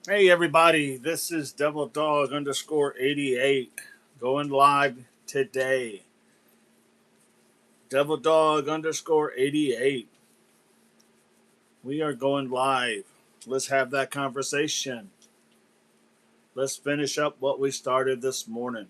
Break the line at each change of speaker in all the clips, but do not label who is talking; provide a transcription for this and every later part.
Hey everybody, this is Devil Dog underscore 88 going live today. Devil Dog underscore 88. We are going live. Let's have that conversation. Let's finish up what we started this morning.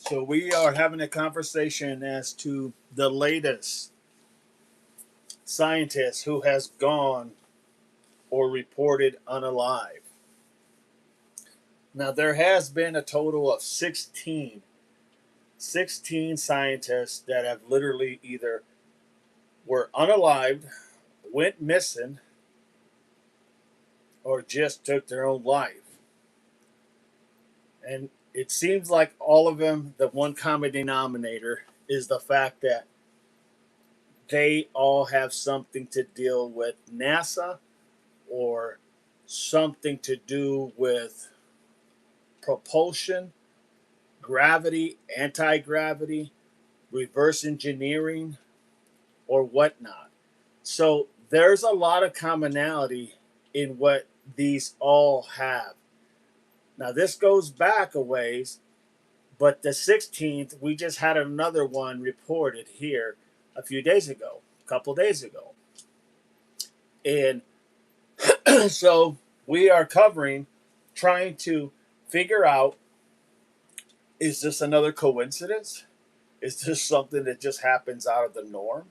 So, we are having a conversation as to the latest scientist who has gone or reported unalive. Now, there has been a total of 16 scientists that have literally either were unalived, went missing, or just took their own life. And it seems like all of them, the one common denominator is the fact that they all have something to deal with NASA or something to do with propulsion, gravity, anti gravity, reverse engineering, or whatnot. So there's a lot of commonality in what these all have. Now, this goes back a ways, but the 16th, we just had another one reported here a few days ago, a couple days ago. And so we are covering, trying to figure out, is this another coincidence? Is this something that just happens out of the norm?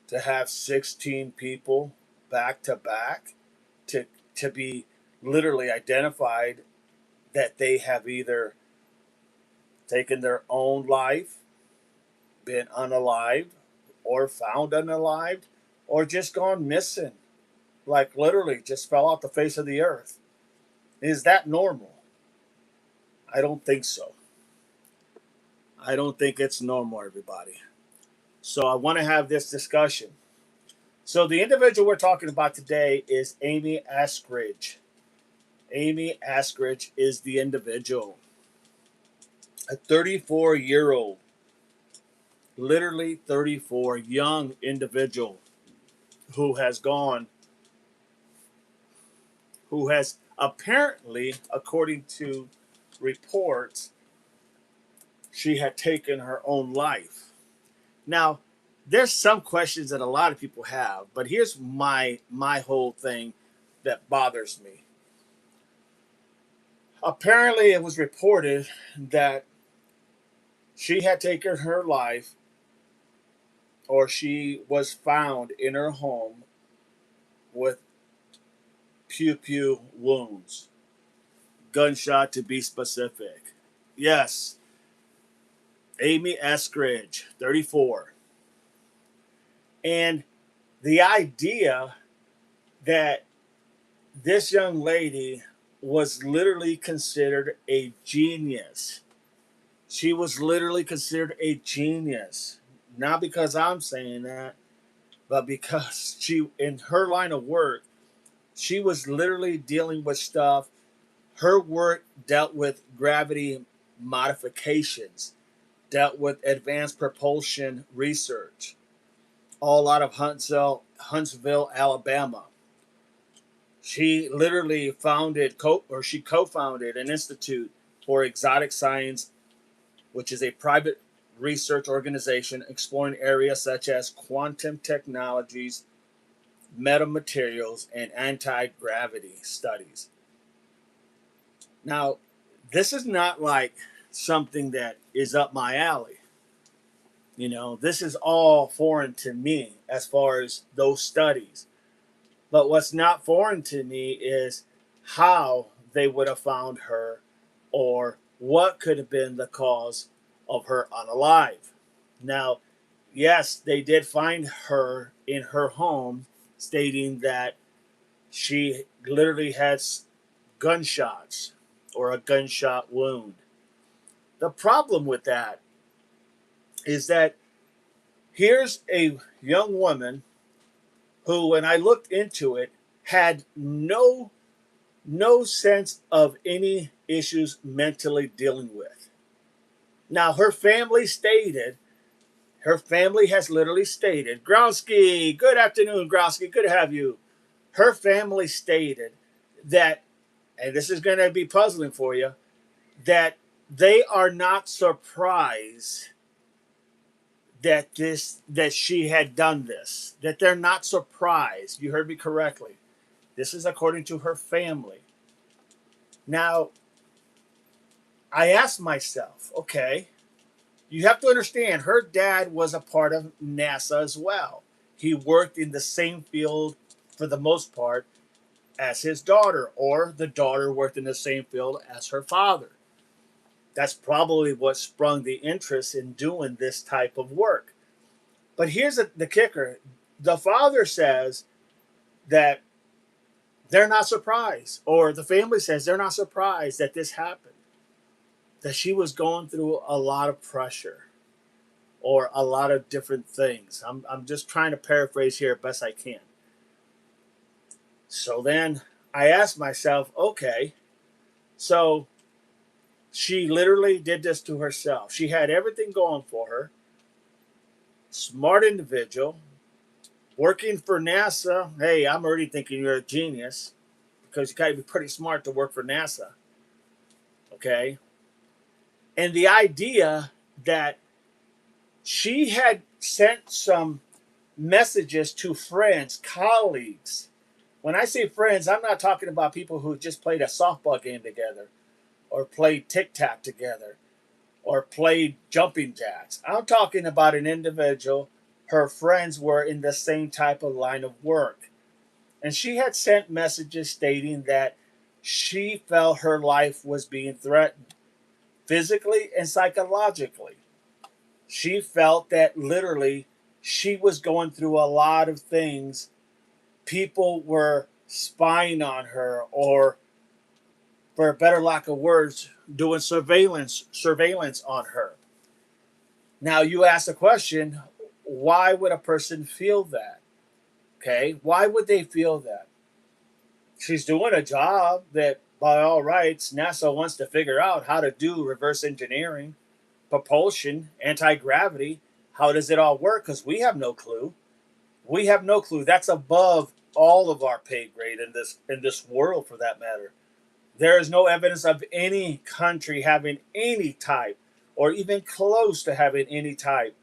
To have 16 people back to back to, to be literally identified that they have either taken their own life, been unalived, or found unalived, or just gone missing. Like literally just fell off the face of the earth. Is that normal? I don't think so. I don't think it's normal, everybody. So I want to have this discussion. So the individual we're talking about today is Amy Eskridge. Amy Eskridge is the individual, a 34-year-old, literally 34, young individual who has gone, who has apparently, according to reports, she had taken her own life. Now, there's some questions that a lot of people have, but here's my whole thing that bothers me. Apparently, it was reported that she had taken her life, or she was found in her home with pew pew wounds, gunshot to be specific. Yes, Amy Eskridge, 34. And the idea that this young lady was literally considered a genius. She was literally considered a genius. Not because I'm saying that, but because she, in her line of work, she was literally dealing with stuff. Her work dealt with gravity modifications, dealt with advanced propulsion research, all out of Huntsville, Alabama. She literally she co-founded an institute for exotic science, which is a private research organization exploring areas such as quantum technologies, metamaterials, and anti-gravity studies. Now, this is not like something that is up my alley. This is all foreign to me as far as those studies. But what's not foreign to me is how they would have found her or what could have been the cause of her unalive. Now, yes, they did find her in her home, stating that she literally had gunshots or a gunshot wound. The problem with that is that here's a young woman who, when I looked into it, had no no sense of any issues mentally dealing with. Now, her family has literally stated, Gronsky, good afternoon, Gronsky, good to have you. Her family stated that, and this is going to be puzzling for you, that they are not surprised that she had done this. That they're not surprised. You heard me correctly. This is according to her family. Now, I asked myself, okay, you have to understand her dad was a part of NASA as well. He worked in the same field for the most part as his daughter, or the daughter worked in the same field as her father. That's probably what sprung the interest in doing this type of work. But here's the kicker. The father says that they're not surprised, or the family says they're not surprised that this happened, that she was going through a lot of pressure or a lot of different things. I'm just trying to paraphrase here as best I can. So then I asked myself, okay, so she literally did this to herself. She had everything going for her. Smart individual, working for NASA. Hey, I'm already thinking you're a genius because you got to be pretty smart to work for NASA. Okay. And the idea that she had sent some messages to friends, colleagues. When I say friends, I'm not talking about people who just played a softball game together or played tic-tac together or played jumping jacks. I'm talking about an individual. Her friends were in the same type of line of work. And she had sent messages stating that she felt her life was being threatened physically and psychologically. She felt that literally she was going through a lot of things. People were spying on her, or for a better lack of words, doing surveillance on her. Now you ask the question, why would a person feel that? Okay, why would they feel that? She's doing a job that by all rights NASA wants to figure out how to do reverse engineering, propulsion, anti-gravity. How does it all work? Because we have no clue. We have no clue. That's above all of our pay grade in this world, for that matter. There is no evidence of any country having any type, or even close to having any type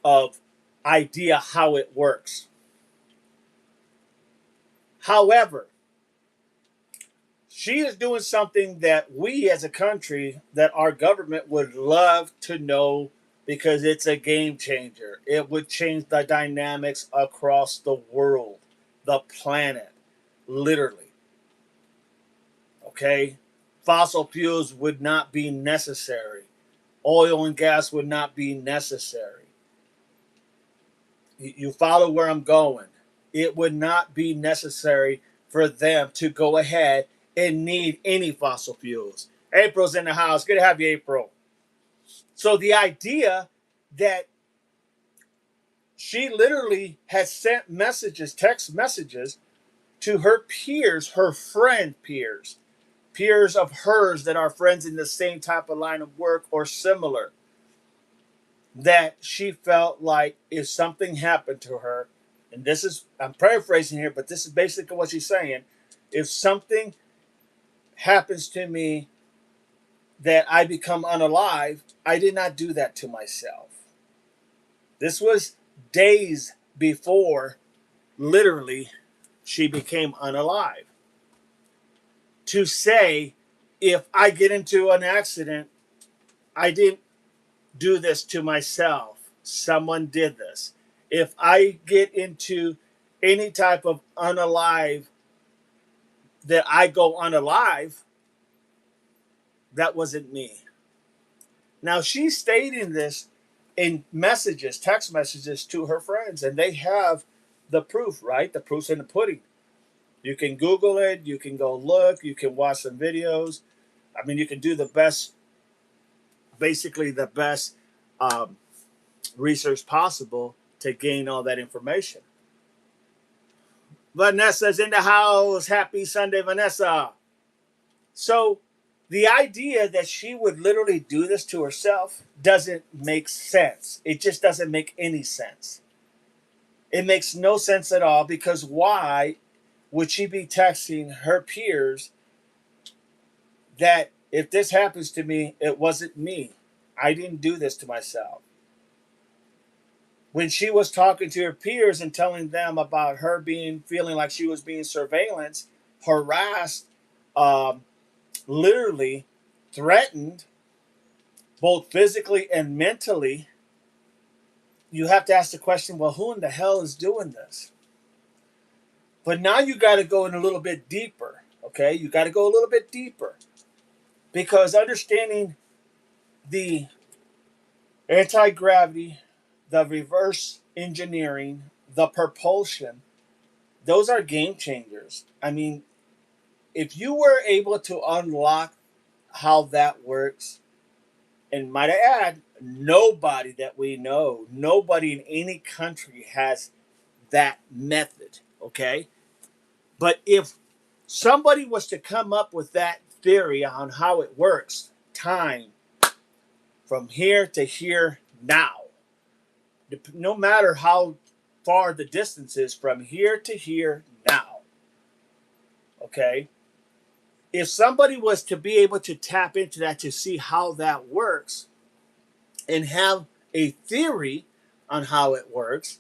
of idea how it works. However, she is doing something that we as a country, that our government would love to know, because it's a game changer. It would change the dynamics across the world, the planet, literally. Okay? Fossil fuels would not be necessary. Oil and gas would not be necessary. You follow where I'm going. It would not be necessary for them to go ahead and need any fossil fuels. April's in the house. Good to have you, April. So the idea that she literally has sent messages, text messages, to her peers, her friend peers of hers that are friends in the same type of line of work or similar, that she felt like if something happened to her, and this is, I'm paraphrasing here, but this is basically what she's saying. If something happens to me that I become unalive, I did not do that to myself. This was days before, literally, she became unalive. To say, if I get into an accident, I didn't do this to myself. Someone did this. If I get into any type of unalive, that I go unalive, that wasn't me. Now she's stating this in messages, text messages to her friends, and they have the proof, right? The proof's in the pudding. You can Google it, you can go look, you can watch some videos. I mean, you can do the best, basically the best research possible to gain all that information. Vanessa's in the house. Happy Sunday, Vanessa. So the idea that she would literally do this to herself doesn't make sense. It just doesn't make any sense. It makes no sense at all, because why would she be texting her peers that if this happens to me, it wasn't me? I didn't do this to myself. When she was talking to her peers and telling them about her feeling like she was being surveillance, harassed, um, literally threatened, both physically and mentally, you have to ask the question, well, who in the hell is doing this? But now you got to go in a little bit deeper, okay? You got to go a little bit deeper, because understanding the anti-gravity, the reverse engineering, the propulsion, those are game changers. I mean, if you were able to unlock how that works, and might I add, nobody that we know, nobody in any country has that method, okay? But if somebody was to come up with that theory on how it works, time from here to here now, no matter how far the distance is from here to here now, okay? If somebody was to be able to tap into that to see how that works and have a theory on how it works,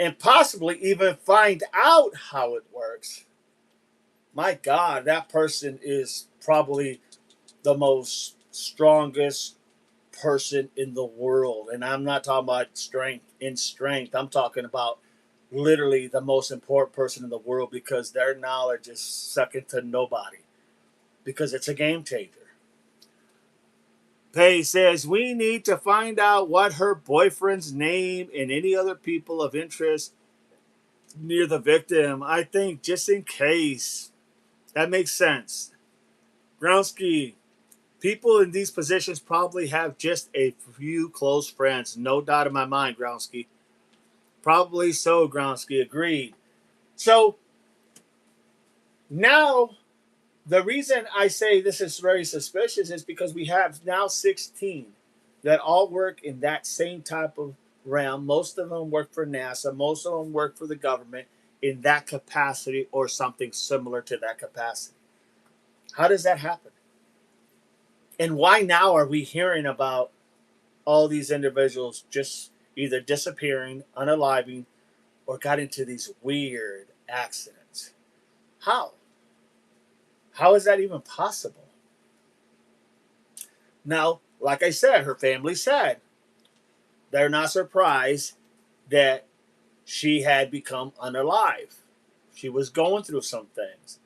and possibly even find out how it works, my God, that person is probably the most strongest person in the world. And I'm not talking about strength. I'm talking about literally the most important person in the world, because their knowledge is second to nobody, because it's a game changer. Pay says, we need to find out what her boyfriend's name and any other people of interest near the victim. I think just in case. That makes sense. Groundsky, people in these positions probably have just a few close friends. No doubt in my mind, Groundsky. Probably so, Groundsky. Agreed. So now the reason I say this is very suspicious is because we have now 16 that all work in that same type of realm. Most of them work for NASA. Most of them work for the government in that capacity or something similar to that capacity. How does that happen? And why now are we hearing about all these individuals just either disappearing, unaliving, or got into these weird accidents? How? How is that even possible? Now, like I said, her family said they're not surprised that she had become unalive. She was going through some things.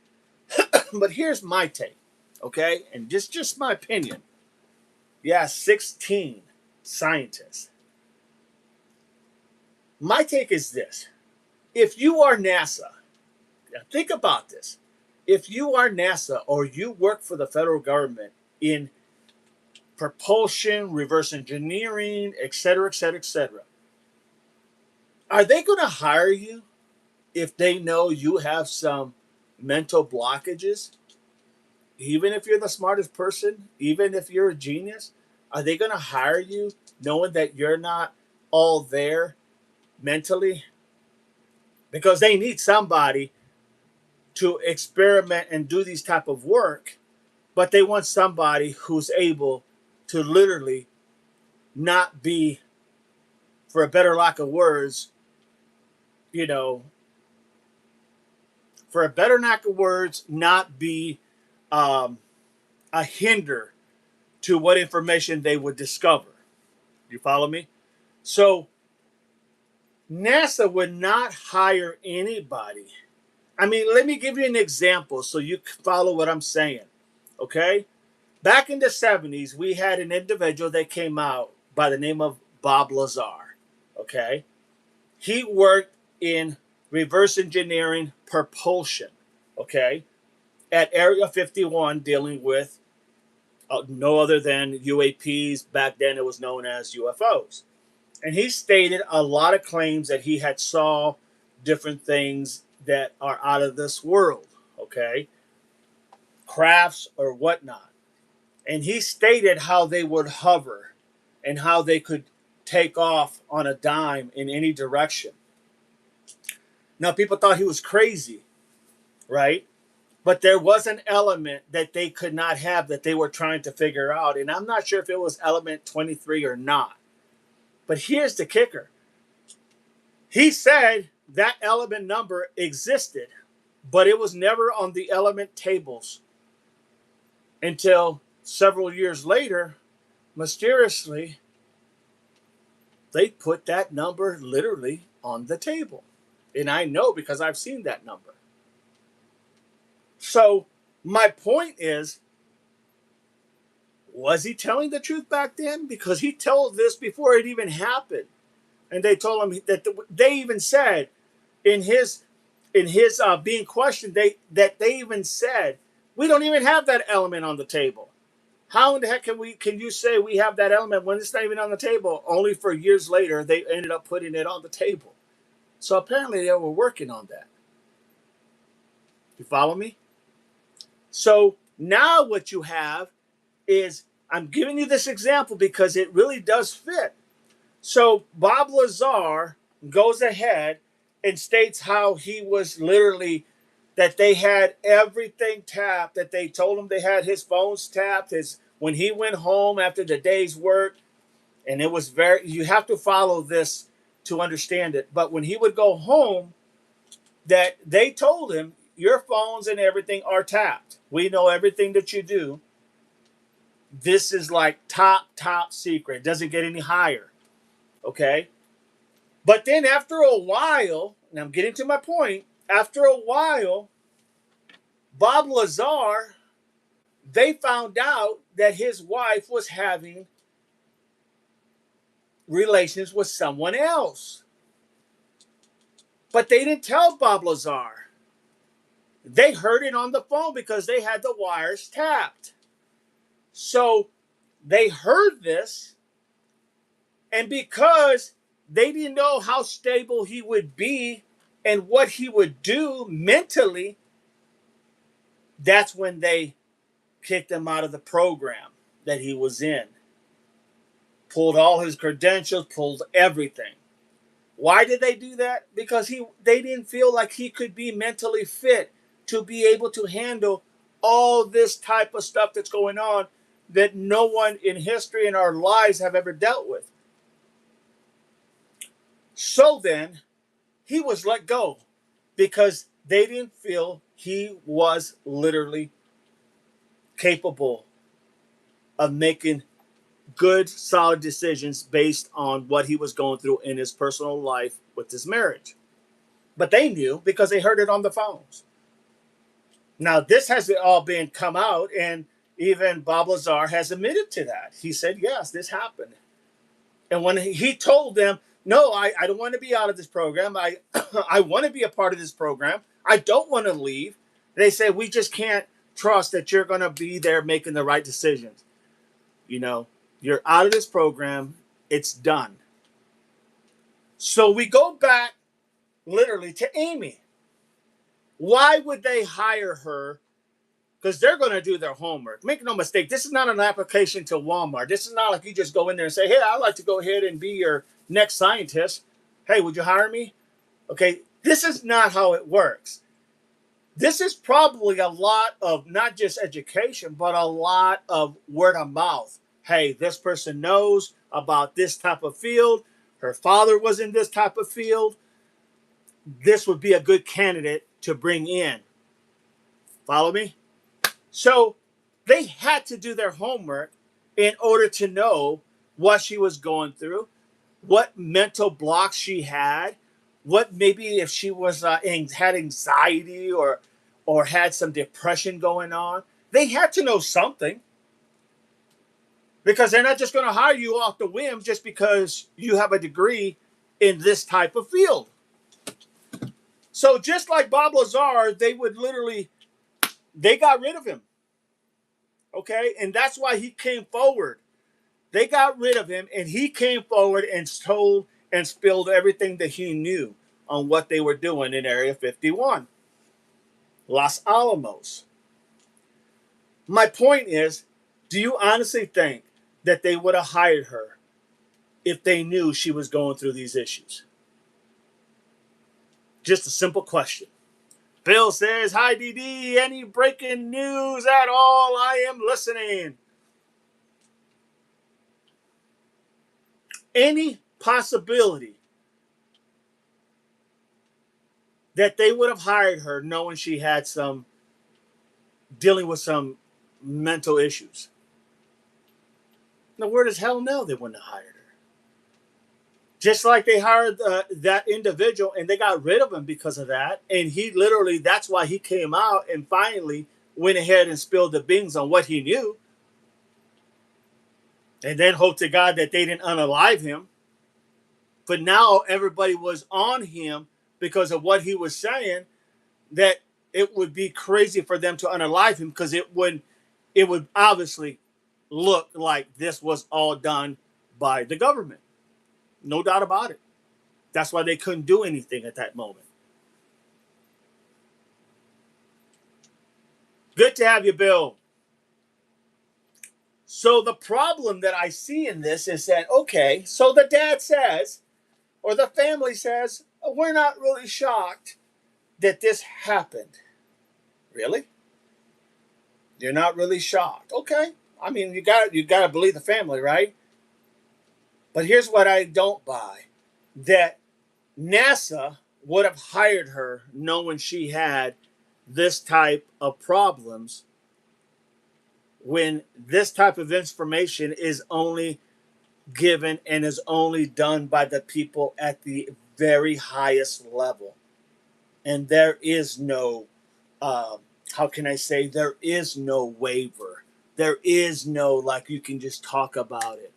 But here's my take, okay? And just my opinion. Yeah, 16 scientists. My take is this. If you are NASA, now think about this. If you are NASA or you work for the federal government in propulsion, reverse engineering, et cetera, et cetera, et cetera, are they going to hire you if they know you have some mental blockages? Even if you're the smartest person, even if you're a genius, are they going to hire you knowing that you're not all there mentally? Because they need somebody to experiment and do these type of work, but they want somebody who's able to literally not be, for a better lack of words, you know, for a better lack of words, not be um, a hinder to what information they would discover. You follow me? So NASA would not hire anybody. I mean, let me give you an example so you follow what I'm saying. Okay? Back in the 70s, we had an individual that came out by the name of Bob Lazar. Okay? He worked in reverse engineering propulsion. Okay? At Area 51, dealing with no other than UAPs. Back then, it was known as UFOs. And he stated a lot of claims that he had saw different things that are out of this world. Okay? crafts or whatnot. And he stated how they would hover and how they could take off on a dime in any direction. Now, people thought he was crazy, right? But there was an element that they could not have that they were trying to figure out. And I'm not sure if it was element 23 or not. But here's the kicker. He said that element number existed, but it was never on the element tables until several years later, mysteriously, they put that number literally on the table. And I know because I've seen that number. So my point is, was he telling the truth back then? Because he told this before it even happened. And they told him that they even said in his being questioned, they even said, we don't even have that element on the table. How in the heck can you say we have that element when it's not even on the table? Only for years later, they ended up putting it on the table. So apparently they were working on that. You follow me? So now what you have is, I'm giving you this example because it really does fit. So Bob Lazar goes ahead and states how he was literally, that they had everything tapped, that they told him they had his phones tapped, when he went home after the day's work, and it was you have to follow this to understand it. But when he would go home, that they told him, your phones and everything are tapped. We know everything that you do. This is like top secret. It doesn't get any higher. Okay? But then after a while, and I'm getting to my point, after a while, Bob Lazar, they found out that his wife was having relations with someone else. But they didn't tell Bob Lazar. They heard it on the phone because they had the wires tapped. So they heard this, and because they didn't know how stable he would be and what he would do mentally, that's when they kicked him out of the program that he was in. Pulled all his credentials, pulled everything. Why did they do that? Because they didn't feel like he could be mentally fit to be able to handle all this type of stuff that's going on that no one in history in our lives have ever dealt with. So then, he was let go because they didn't feel he was literally capable of making good, solid decisions based on what he was going through in his personal life with his marriage. But they knew because they heard it on the phones. Now, this has all been come out, and even Bob Lazar has admitted to that. He said, yes, this happened. And when he told them, no, I don't want to be out of this program. I want to be a part of this program. I don't want to leave. They said, we just can't trust that you're going to be there making the right decisions. You know, you're out of this program. It's done. So we go back literally to Amy. Why would they hire her? Because they're going to do their homework. Make no mistake, this is not an application to Walmart. This is not like you just go in there and say, hey, I'd like to go ahead and be your next scientist. Hey, would you hire me? Okay, this is not how it works. This is probably a lot of not just education, but a lot of word of mouth. Hey, this person knows about this type of field. Her father was in this type of field. This would be a good candidate to bring in. Follow me? So they had to do their homework in order to know what she was going through, what mental blocks she had, what maybe if she was had anxiety or had some depression going on. They had to know something, because they're not just going to hire you off the whim just because you have a degree in this type of field. So just like Bob Lazar, they got rid of him. Okay, and that's why he came forward. They got rid of him, and he came forward and told and spilled everything that he knew on what they were doing in Area 51, Los Alamos. My point is, do you honestly think that they would have hired her if they knew she was going through these issues? Just a simple question. Bill says, hi, DD. Any breaking news at all? I am listening. Any possibility that they would have hired her knowing she had dealing with some mental issues? No, word as hell no, they wouldn't have hired her. Just like they hired that individual and they got rid of him because of that. And he literally, that's why he came out and finally went ahead and spilled the beans on what he knew. And then hope to God that they didn't unalive him. But now everybody was on him because of what he was saying, that it would be crazy for them to unalive him because it would obviously look like this was all done by the government. No doubt about it. That's why they couldn't do anything at that moment. Good to have you, Bill. So the problem that I see in this is that, okay, so the dad says, or the family says, we're not really shocked that this happened. Really? You're not really shocked. Okay. I mean, you got to believe the family, right? But here's what I don't buy. That NASA would have hired her knowing she had this type of problems when this type of information is only given and is only done by the people at the very highest level. And there is no, how can I say, there is no waiver. There is no, like, you can just talk about it.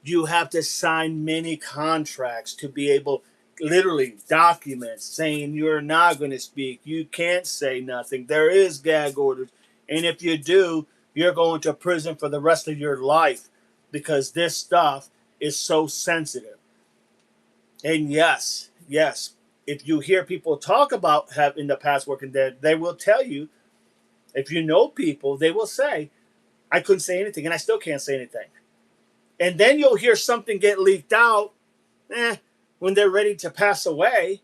You have to sign many contracts to be able, literally documents saying you're not going to speak. You can't say nothing. There is gag orders. And if you do, you're going to prison for the rest of your life because this stuff is so sensitive. And yes, if you hear people talk about have in the past working there, they will tell you, if you know people, they will say, I couldn't say anything and I still can't say anything. And then you'll hear something get leaked out when they're ready to pass away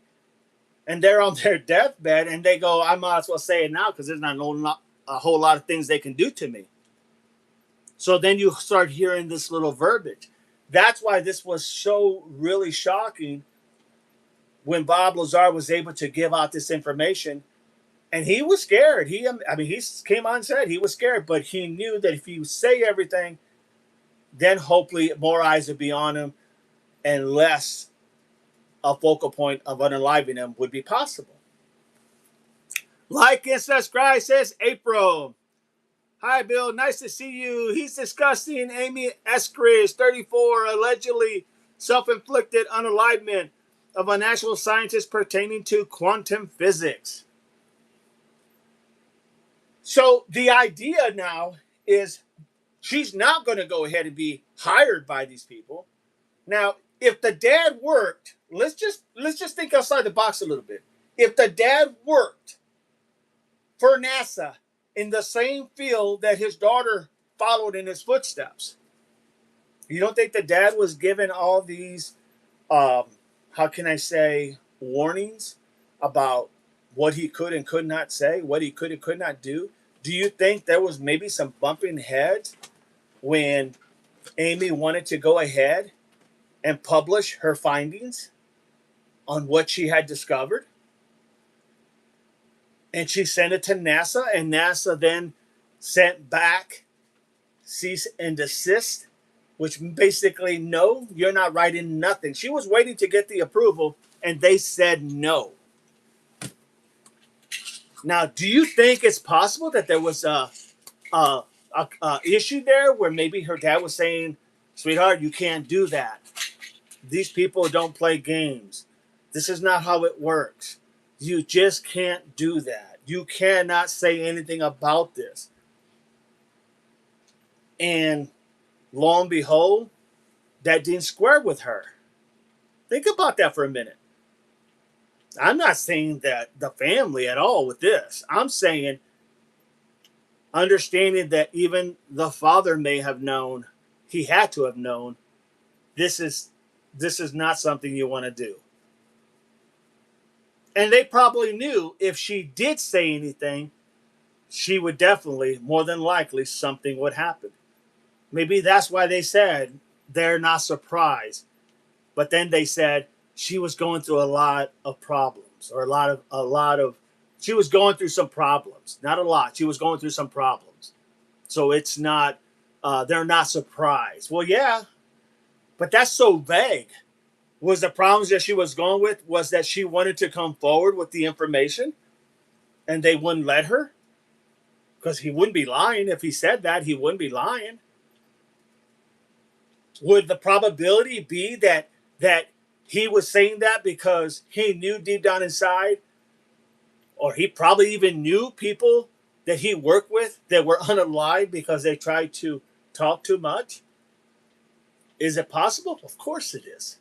and they're on their deathbed and they go, I might as well say it now because there's not a whole lot of things they can do to me. So then you start hearing this little verbiage. That's why this was so really shocking when Bob Lazar was able to give out this information. And he was scared. He came on and said he was scared, but he knew that if he would say everything, then hopefully more eyes would be on him and less a focal point of unaliving him would be possible. Like and subscribe, says April. Hi, Bill. Nice to see you. He's discussing Amy Eskridge, 34, allegedly self-inflicted unalivement of a national scientist pertaining to quantum physics. So the idea now is she's not going to go ahead and be hired by these people. Now, if the dad worked, let's just think outside the box a little bit. If the dad worked for NASA in the same field that his daughter followed in his footsteps, you don't think the dad was given all these, how can I say, warnings about what he could and could not say, what he could and could not do? Do you think there was maybe some bumping heads when Amy wanted to go ahead and publish her findings on what she had discovered? And she sent it to NASA, and NASA then sent back cease and desist, which basically, no, you're not writing nothing. She was waiting to get the approval, and they said no. Now, do you think it's possible that there was a issue there where maybe her dad was saying, sweetheart, you can't do that. These people don't play games. This is not how it works. You just can't do that. You cannot say anything about this. And lo and behold, that didn't square with her. Think about that for a minute. I'm not saying that the family at all with this. I'm saying understanding that even the father may have known, he had to have known, this is not something you want to do. And they probably knew if she did say anything, she would definitely, more than likely, something would happen. Maybe that's why they said they're not surprised. But then they said she was going through a lot of problems, or a lot of she was going through some problems. Not a lot. She was going through some problems. So it's not they're not surprised. Well, yeah, but that's so vague. Was the problems that she was going with was that she wanted to come forward with the information and they wouldn't let her? Because he wouldn't be lying if he said that. He wouldn't be lying. Would the probability be that he was saying that because he knew deep down inside, or he probably even knew people that he worked with that were unalive because they tried to talk too much? Is it possible? Of course it is.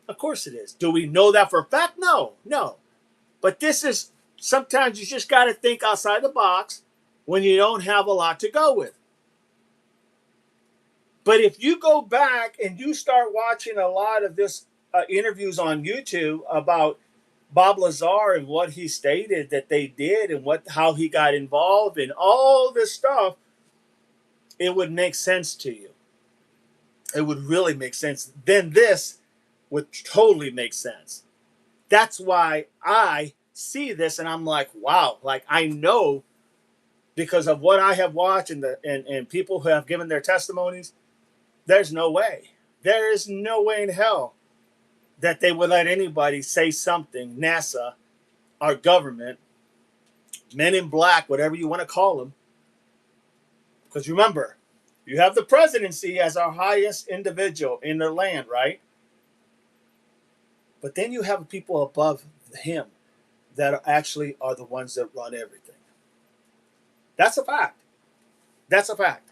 Of course it is. Do we know that for a fact? No, no. But this is, sometimes you just got to think outside the box when you don't have a lot to go with. But if you go back and you start watching a lot of this interviews on YouTube about Bob Lazar and what he stated that they did and how he got involved and all this stuff, it would make sense to you. It would really make sense. Then this would totally make sense. That's why I see this and I'm like, wow, like I know because of what I have watched and people who have given their testimonies, there's no way. There is no way in hell that they would let anybody say something, NASA, our government, men in black, whatever you want to call them. Because remember, you have the presidency as our highest individual in the land, right? But then you have people above him that actually are the ones that run everything. That's a fact. That's a fact.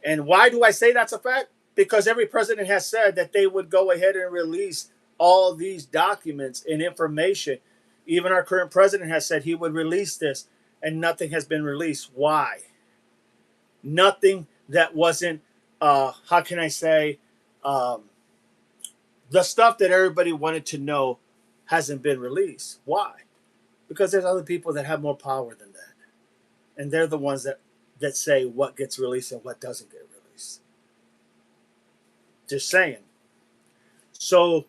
And why do I say that's a fact? Because every president has said that they would go ahead and release all these documents and information. Even our current president has said he would release this, and nothing has been released. Why? Nothing that wasn't, how can I say, the stuff that everybody wanted to know hasn't been released. Why? Because there's other people that have more power than that. And they're the ones that say what gets released and what doesn't get released. Just saying. So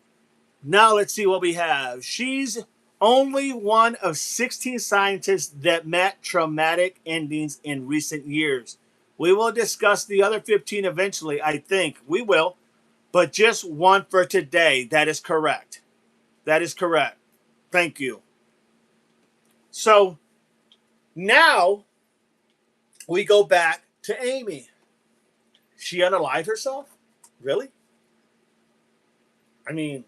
now let's see what we have. She's only one of 16 scientists that met traumatic endings in recent years. We will discuss the other 15 eventually, I think. We will. But just one for today. That is correct. That is correct. Thank you. So now we go back to Amy. She unalived herself? Really? I mean,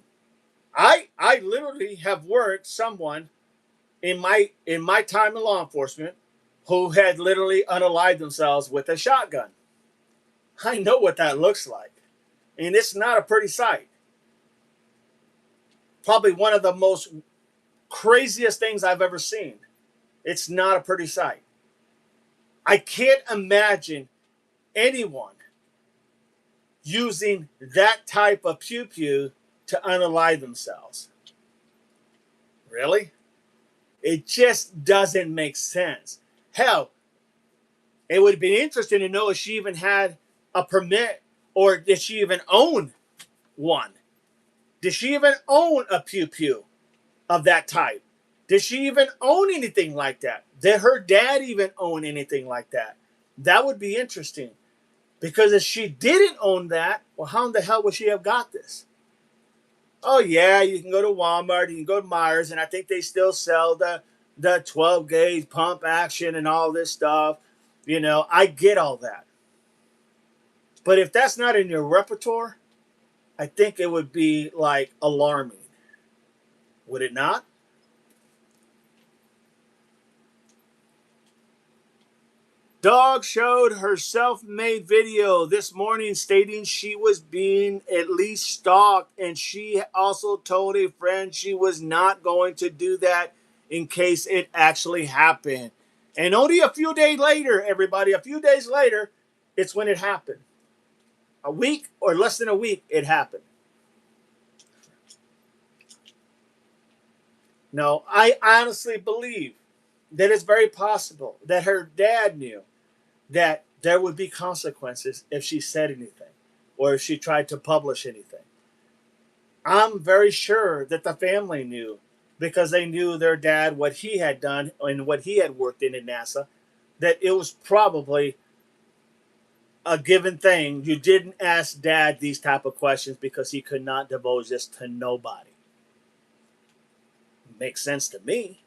I literally have worked someone in my time in law enforcement who had literally unalived themselves with a shotgun. I know what that looks like. And it's not a pretty sight. Probably one of the most craziest things I've ever seen. It's not a pretty sight. I can't imagine anyone using that type of pew-pew to unalive themselves. Really? It just doesn't make sense. Hell, it would be interesting to know if she even had a permit or did she even own one? Did she even own a pew-pew of that type? Did she even own anything like that? Did her dad even own anything like that? That would be interesting. Because if she didn't own that, well, how in the hell would she have got this? Oh, yeah, you can go to Walmart, you can go to Myers, and I think they still sell the 12-gauge pump action and all this stuff. You know, I get all that. But if that's not in your repertoire, I think it would be, like, alarming. Would it not? Dog showed her self-made video this morning stating she was being at least stalked, and she also told a friend she was not going to do that in case it actually happened. And only a few days later, everybody, a few days later, it's when it happened. A week or less than a week, it happened. No, I honestly believe that it's very possible that her dad knew that there would be consequences if she said anything or if she tried to publish anything. I'm very sure that the family knew because they knew their dad, what he had done and what he had worked in NASA, that it was probably a given thing. You didn't ask dad these type of questions because he could not divulge this to nobody. Makes sense to me.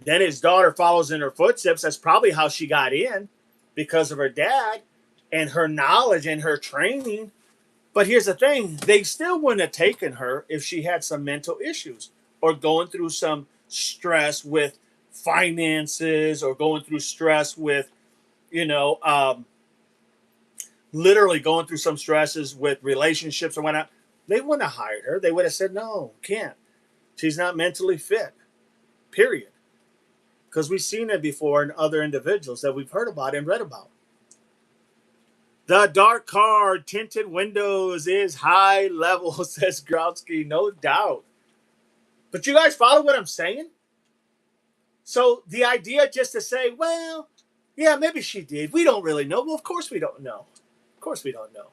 Then his daughter follows in her footsteps. That's probably how she got in because of her dad and her knowledge and her training. But here's the thing, they still wouldn't have taken her if she had some mental issues or going through some stress with finances or going through stress with, you know, literally going through some stresses with relationships or whatnot. They wouldn't have hired her. They would have said, no, can't. She's not mentally fit, period. Because we've seen it before in other individuals that we've heard about and read about. The dark car, tinted windows is high level, says Growski, no doubt. But you guys follow what I'm saying? So the idea just to say, well, yeah, maybe she did. We don't really know. Well, of course we don't know. Of course we don't know.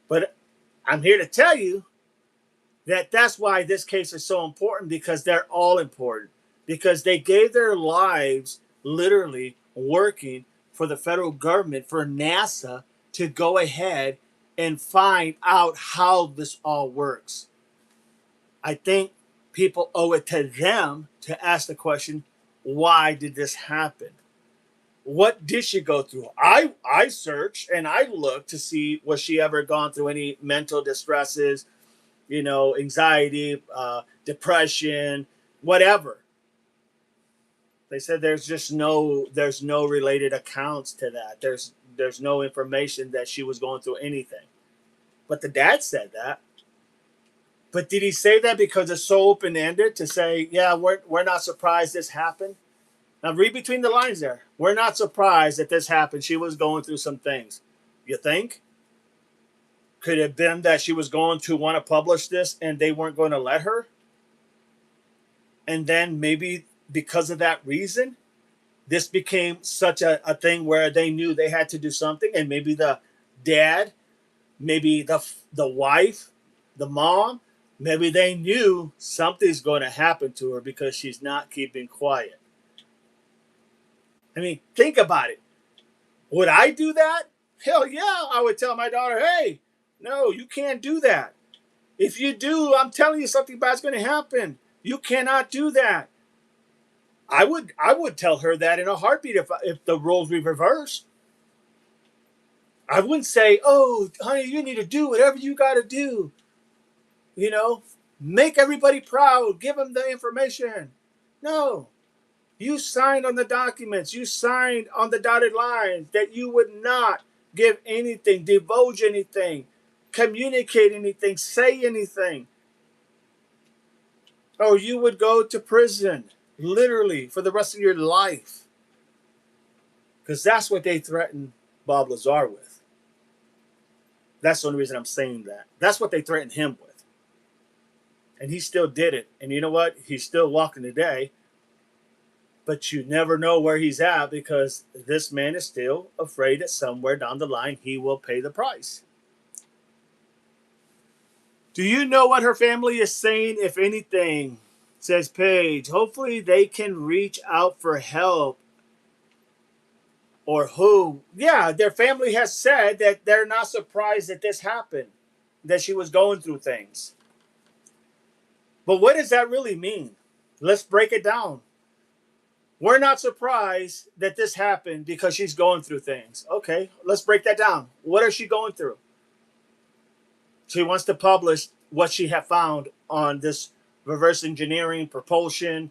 But I'm here to tell you that that's why this case is so important, because they're all important. Because they gave their lives literally working for the federal government, for NASA, to go ahead and find out how this all works. I think people owe it to them to ask the question, why did this happen? What did she go through? I searched and I looked to see, was she ever gone through any mental distresses, you know, anxiety, depression, whatever. They said there's no related accounts to that. There's no information that she was going through anything. But the dad said that. But did he say that because it's so open ended to say, yeah, we're not surprised this happened? Now read between the lines there. We're not surprised that this happened. She was going through some things. You think? Could it have been that she was going to want to publish this and they weren't going to let her? And then maybe because of that reason, this became such a thing where they knew they had to do something. And maybe the dad, maybe the wife, the mom, maybe they knew something's going to happen to her because she's not keeping quiet. I mean, think about it. Would I do that? Hell yeah, I would tell my daughter, hey, no, you can't do that. If you do, I'm telling you something bad's going to happen. You cannot do that. I would tell her that in a heartbeat if the roles were reversed. I wouldn't say, oh, honey, you need to do whatever you got to do. You know, make everybody proud. Give them the information. No. You signed on the documents. You signed on the dotted lines that you would not give anything, divulge anything, communicate anything, say anything. Or you would go to prison, literally, for the rest of your life. Because that's what they threatened Bob Lazar with. That's the only reason I'm saying that. That's what they threatened him with. And he still did it. And you know what? He's still walking today. But you never know where he's at because this man is still afraid that somewhere down the line he will pay the price. Do you know what her family is saying, if anything? Says Paige. Hopefully they can reach out for help. Or who? Yeah, their family has said that they're not surprised that this happened, that she was going through things. But what does that really mean? Let's break it down. We're not surprised that this happened because she's going through things. Okay, let's break that down. What is she going through? She wants to publish what she had found on this reverse engineering, propulsion,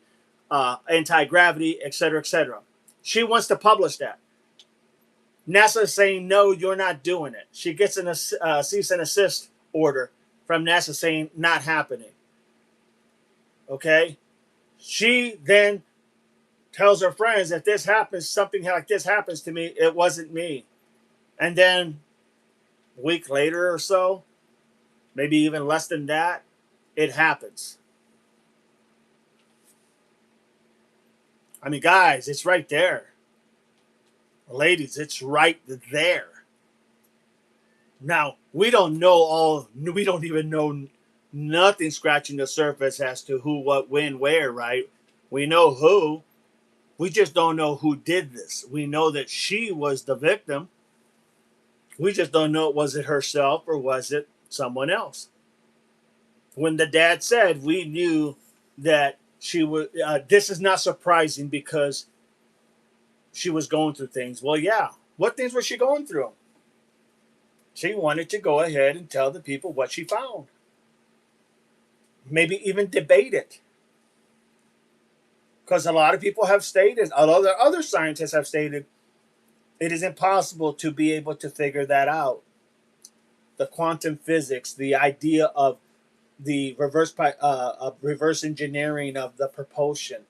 anti-gravity, etc., etc. She wants to publish that. NASA is saying, no, you're not doing it. She gets a cease and assist order from NASA saying, not happening. Okay? She then tells her friends, if this happens, something like this happens to me, it wasn't me. And then a week later or so, maybe even less than that, it happens. I mean, guys, it's right there. Ladies, it's right there. Now, we don't even know nothing scratching the surface as to who, what, when, where, right? We know who. We just don't know who did this. We know that she was the victim. We just don't know, was it herself or was it someone else? When the dad said, we knew that she was, this is not surprising because she was going through things. Well, yeah. What things was she going through? She wanted to go ahead and tell the people what she found. Maybe even debate it. Because a lot of people have stated, although other scientists have stated, it is impossible to be able to figure that out. The quantum physics, the idea of the reverse engineering of the propulsion.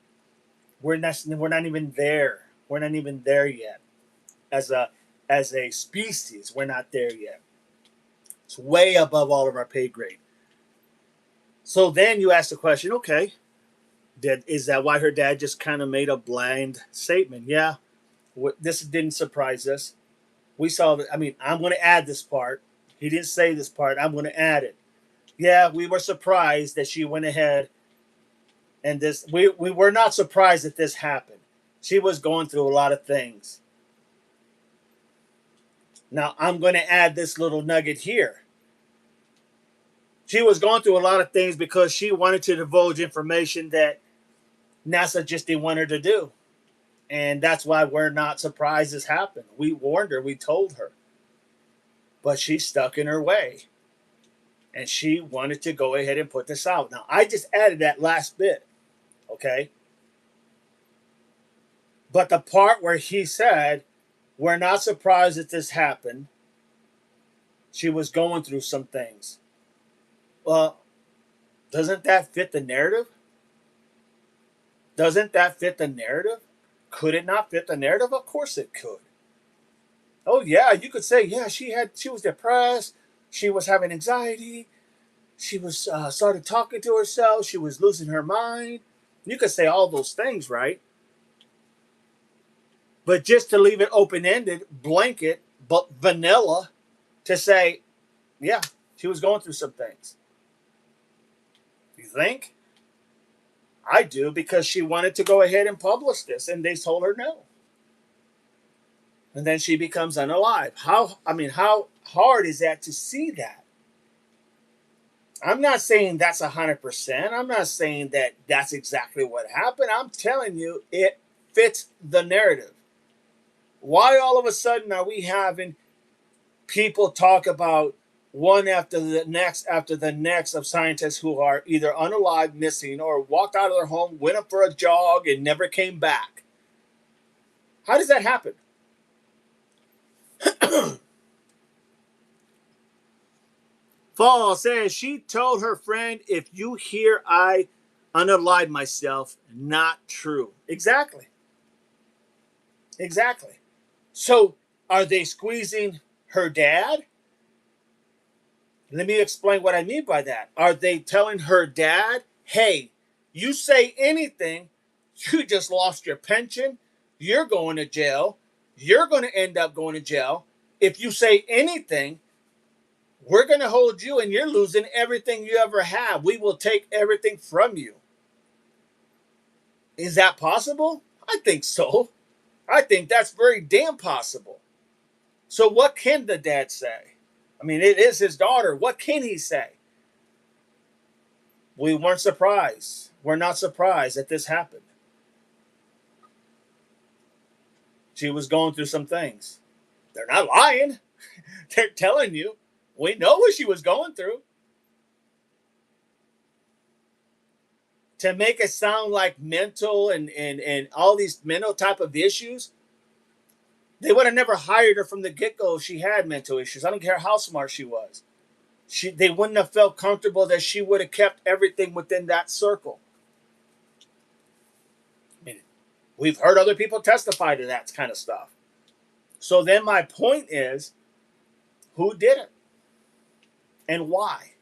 We're not even there. We're not even there yet. As a species, we're not there yet. It's way above all of our pay grade. So then you ask the question, okay, is that why her dad just kind of made a blind statement? Yeah, this didn't surprise us. We saw that. I mean, I'm going to add this part. He didn't say this part. I'm going to add it. Yeah, we were surprised that she went ahead and this. We were not surprised that this happened. She was going through a lot of things. Now, I'm going to add this little nugget here. She was going through a lot of things because she wanted to divulge information that NASA just didn't want her to do. And that's why we're not surprised this happened. We warned her, we told her. But she's stuck in her way. And she wanted to go ahead and put this out. Now, I just added that last bit, okay? But the part where he said, we're not surprised that this happened. She was going through some things. Well, doesn't that fit the narrative? Doesn't that fit the narrative? Could it not fit the narrative? Of course it could. Oh yeah, you could say, yeah, she was depressed, she was having anxiety, she was started talking to herself, she was losing her mind. You could say all those things, right? But just to leave it open ended, blanket, but vanilla, to say, yeah, she was going through some things. You think? I do, because she wanted to go ahead and publish this, and they told her no. And then she becomes unalive. How hard is that to see that? I'm not saying that's 100%. I'm not saying that that's exactly what happened. I'm telling you, it fits the narrative. Why all of a sudden are we having people talk about one after the next of scientists who are either unalive, missing, or walked out of their home, went up for a jog, and never came back? How does that happen? Fall says she told her friend, if you hear I unalive myself, not true. Exactly. Exactly. So are they squeezing her dad? Let me explain what I mean by that. Are they telling her dad, hey, you say anything, you just lost your pension, you're going to jail, you're going to end up going to jail. If you say anything, we're going to hold you and you're losing everything you ever have. We will take everything from you. Is that possible? I think so. I think that's very damn possible. So what can the dad say? I mean, it is his daughter. What can he say? We weren't surprised. We're not surprised that this happened. She was going through some things. They're not lying. They're telling you. We know what she was going through. To make it sound like mental and all these mental type of issues, they would have never hired her from the get-go if she had mental issues. I don't care how smart she was. They wouldn't have felt comfortable that she would have kept everything within that circle. We've heard other people testify to that kind of stuff. So then my point is, who did it and why?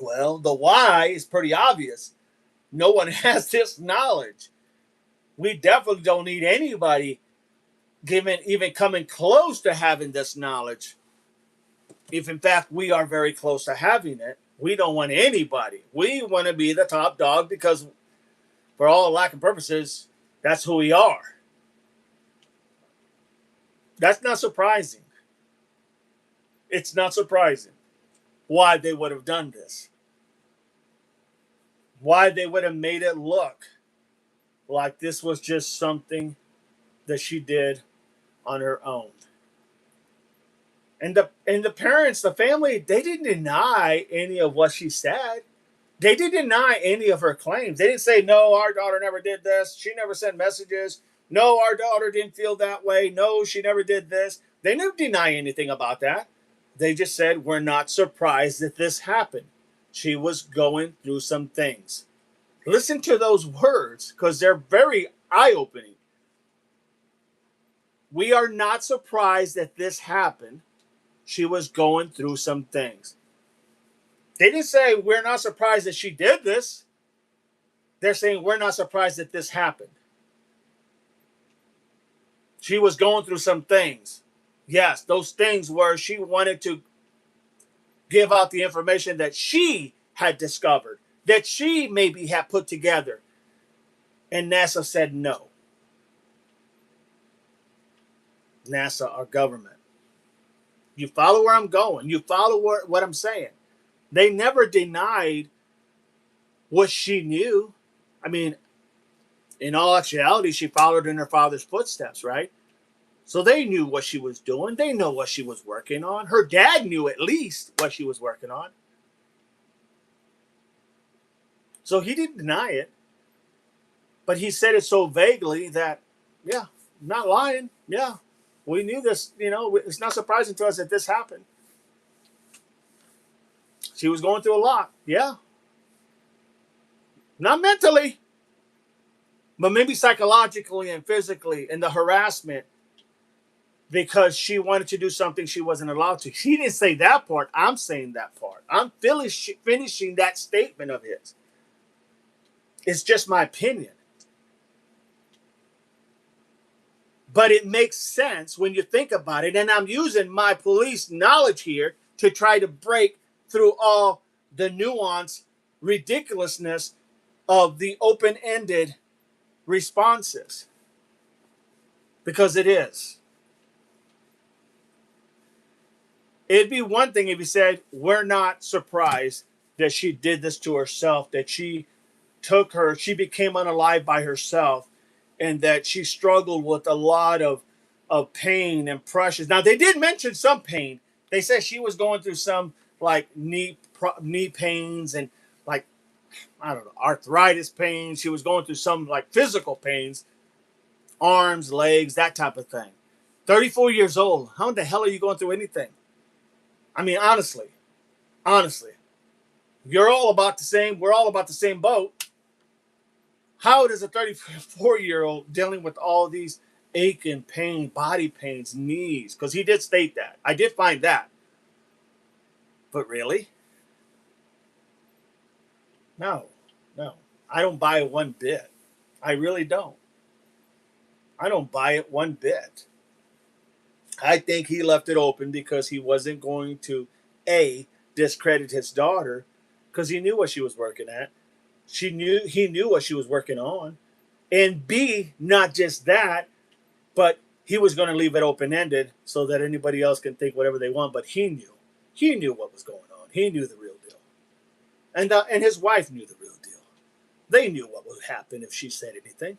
Well, the why is pretty obvious. No one has this knowledge. We definitely don't need anybody even coming close to having this knowledge. If in fact we are very close to having it, we don't want anybody. We want to be the top dog because, for all lack of purposes, that's who we are. That's not surprising. It's not surprising why they would have done this. Why they would have made it look like this was just something that she did on her own. And the parents, the family, they didn't deny any of what she said. They didn't deny any of her claims. They didn't say, no, our daughter never did this. She never sent messages. No, our daughter didn't feel that way. No, she never did this. They didn't deny anything about that. They just said, we're not surprised that this happened. She was going through some things. Listen to those words because they're very eye-opening. We are not surprised that this happened. She was going through some things. They didn't say, we're not surprised that she did this. They're saying, we're not surprised that this happened. She was going through some things. Yes, those things were she wanted to give out the information that she had discovered, that she maybe had put together. And NASA said no. NASA, our government. You follow where I'm going. You follow what I'm saying. They never denied what she knew. I mean, in all actuality, she followed in her father's footsteps, right? So they knew what she was doing. They know what she was working on. Her dad knew at least what she was working on. So he didn't deny it. But he said it so vaguely that, yeah, I'm not lying. Yeah, we knew this. You know, it's not surprising to us that this happened. She was going through a lot. Yeah. Not mentally, but maybe psychologically and physically, and the harassment because she wanted to do something she wasn't allowed to. He didn't say that part. I'm saying that part. I'm finishing that statement of his. It's just my opinion. But it makes sense when you think about it. And I'm using my police knowledge here to try to break through all the nuance, ridiculousness of the open-ended responses. Because it is. It'd be one thing if you said, we're not surprised that she did this to herself, that she became unalive by herself, and that she struggled with a lot of pain and pressures. Now, they did mention some pain. They said she was going through some like knee pains and like, I don't know, arthritis pains. She was going through some like physical pains, arms, legs, that type of thing. 34 years old. How in the hell are you going through anything? I mean, honestly, you're all about the same. We're all about the same boat. How does a 34-year-old dealing with all these aching pain, body pains, knees? Because he did state that. I did find that. But really? No. I don't buy it one bit. I really don't. I don't buy it one bit. I think he left it open because he wasn't going to, A, discredit his daughter because he knew what she was working at. He knew what she was working on. And B, not just that, but he was going to leave it open-ended so that anybody else can think whatever they want. But he knew. He knew what was going on. He knew the real deal. And his wife knew the real deal. They knew what would happen if she said anything.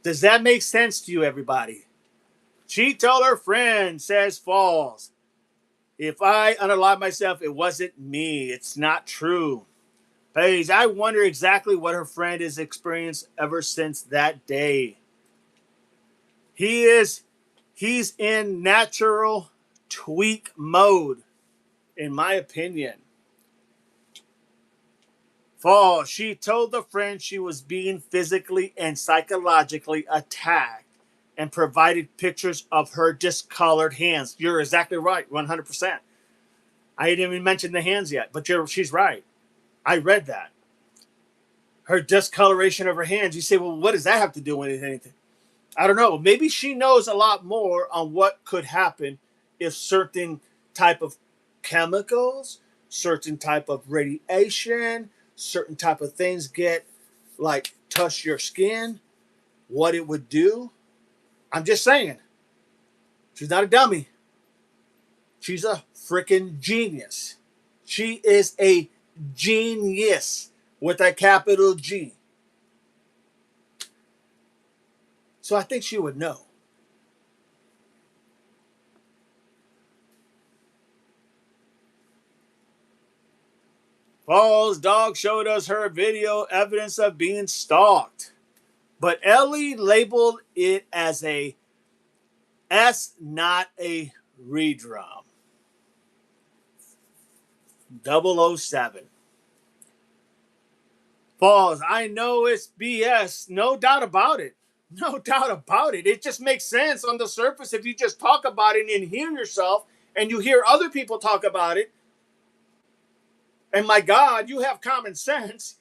Does that make sense to you, everybody? She told her friend, says false. If I unalive myself, it wasn't me. It's not true. Paige, I wonder exactly what her friend has experienced ever since that day. He's in natural tweak mode, in my opinion. Fall. She told a friend she was being physically and psychologically attacked and provided pictures of her discolored hands. You're exactly right, 100%. I didn't even mention the hands yet, but she's right. I read that. Her discoloration of her hands. You say, well, what does that have to do with anything? I don't know. Maybe she knows a lot more on what could happen if certain type of chemicals, certain type of radiation, certain type of things get like touch your skin, what it would do. I'm just saying. She's not a dummy. She's a freaking genius. She is a genius with a capital G. So I think she would know. Paul's dog showed us her video evidence of being stalked, but Ellie labeled it as a S, not a redrum. 007. Paul's, I know it's BS. No doubt about it. No doubt about it. It just makes sense on the surface if you just talk about it and hear yourself and you hear other people talk about it. And my God, you have common sense.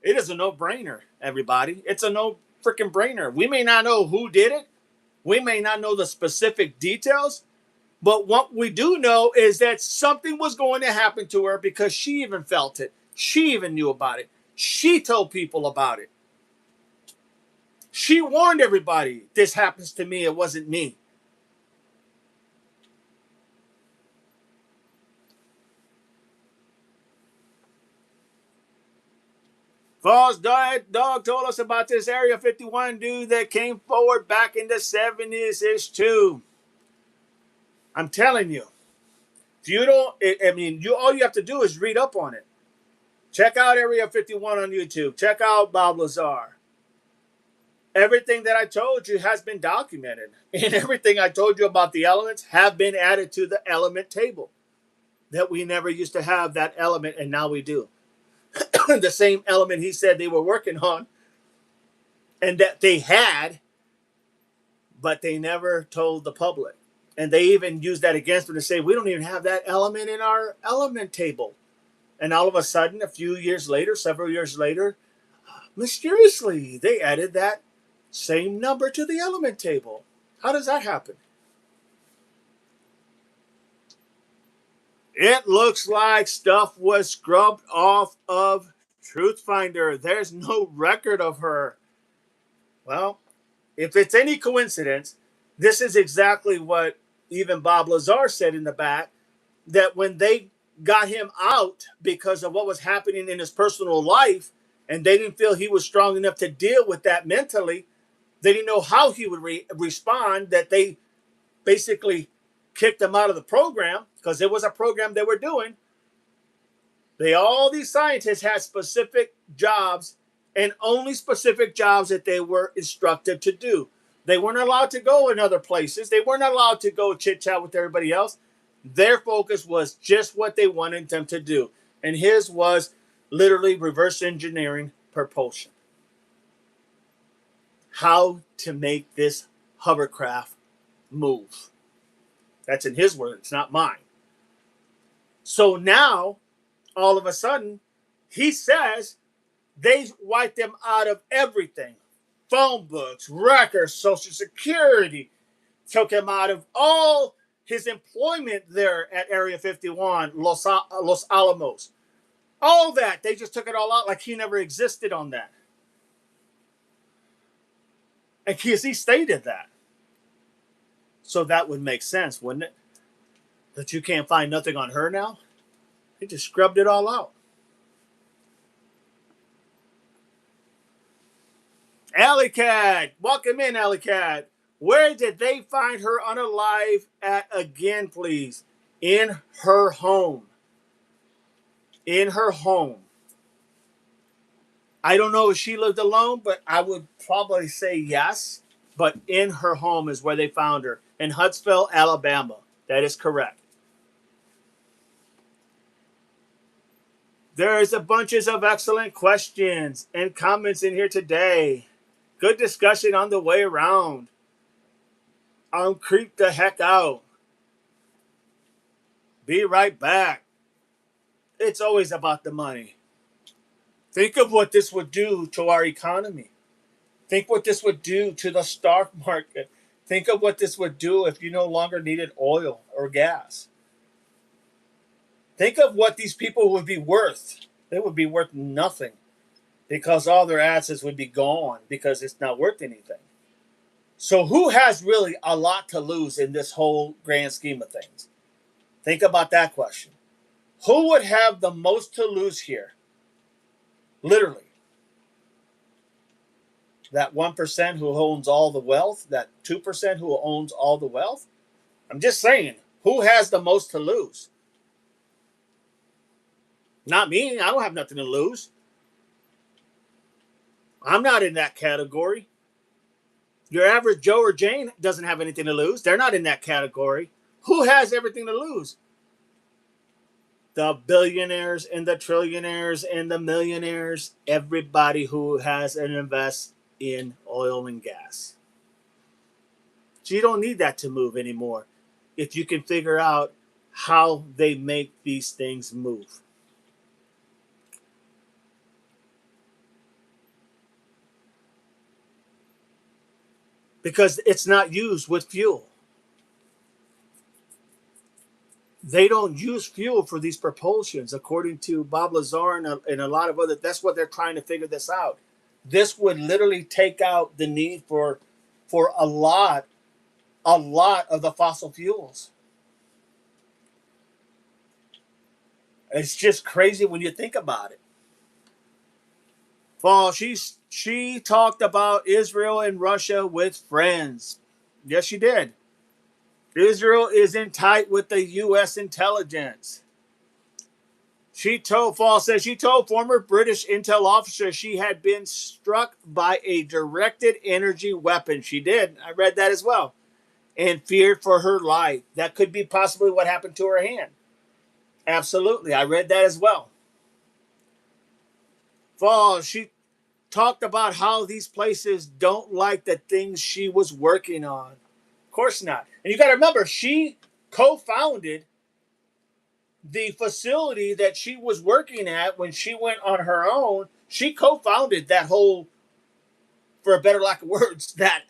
It is a no-brainer, everybody. It's a no freaking brainer. We may not know who did it. We may not know the specific details. But what we do know is that something was going to happen to her because she even felt it. She even knew about it. She told people about it. She warned everybody, this happens to me, it wasn't me. Falls dog told us about this Area 51 dude that came forward back in the 70s too. I'm telling you. If you don't, all you have to do is read up on it. Check out Area 51 on YouTube. Check out Bob Lazar. Everything that I told you has been documented. And everything I told you about the elements have been added to the element table. That we never used to have that element, and now we do. The same element he said they were working on and that they had, but they never told the public. And they even used that against them to say, we don't even have that element in our element table. And all of a sudden, a few years later, several years later, mysteriously, they added that same number to the element table. How does that happen? It looks like stuff was scrubbed off of Truthfinder. There's no record of her. Well, if it's any coincidence, this is exactly what even Bob Lazar said in the back, that when they got him out because of what was happening in his personal life, and they didn't feel he was strong enough to deal with that mentally, they didn't know how he would respond, that they basically kicked him out of the program because it was a program they were doing. All these scientists had specific jobs and only specific jobs that they were instructed to do. They weren't allowed to go in other places. They weren't allowed to go chit chat with everybody else. Their focus was just what they wanted them to do. And his was literally reverse engineering propulsion. How to make this hovercraft move. That's in his words, not mine. So now, all of a sudden, he says they wiped him out of everything. Phone books, records, Social Security. Took him out of all his employment there at Area 51, Los Alamos. All that. They just took it all out like he never existed on that. And he stated that. So that would make sense, wouldn't it? That you can't find nothing on her now? He just scrubbed it all out. Alley Cat. Welcome in, Alley Cat. Where did they find her unalive at again, please? In her home. In her home. I don't know if she lived alone, but I would probably say yes. But in her home is where they found her. In Huntsville, Alabama. That is correct. There is a bunches of excellent questions and comments in here today. Good discussion on the way around. Creep the heck out. Be right back. It's always about the money. Think of what this would do to our economy. Think what this would do to the stock market. Think of what this would do if you no longer needed oil or gas. Think of what these people would be worth. They would be worth nothing because all their assets would be gone because it's not worth anything. So who has really a lot to lose in this whole grand scheme of things? Think about that question. Who would have the most to lose here? Literally. That 1% who owns all the wealth? That 2% who owns all the wealth? I'm just saying, who has the most to lose? Not me. I don't have nothing to lose. I'm not in that category. Your average Joe or Jane doesn't have anything to lose. They're not in that category. Who has everything to lose? The billionaires and the trillionaires and the millionaires. Everybody who has an invest in oil and gas. So you don't need that to move anymore if you can figure out how they make these things move. Because it's not used with fuel. They don't use fuel for these propulsions, according to Bob Lazar and a lot of other. That's what they're trying to figure this out. This would literally take out the need for a lot of the fossil fuels. It's just crazy when you think about it. Well, she talked about Israel and Russia with friends. Yes, she did. Israel is in tight with the U.S. intelligence. Fall says she told former British intel officer she had been struck by a directed energy weapon. She did. I read that as well. And feared for her life. That could be possibly what happened to her hand. Absolutely. I read that as well. Fall, she talked about how these places don't like the things she was working on. Of course not. And you got to remember, she co-founded the facility that she was working at when she went on her own. She co-founded that whole, for a better lack of words, that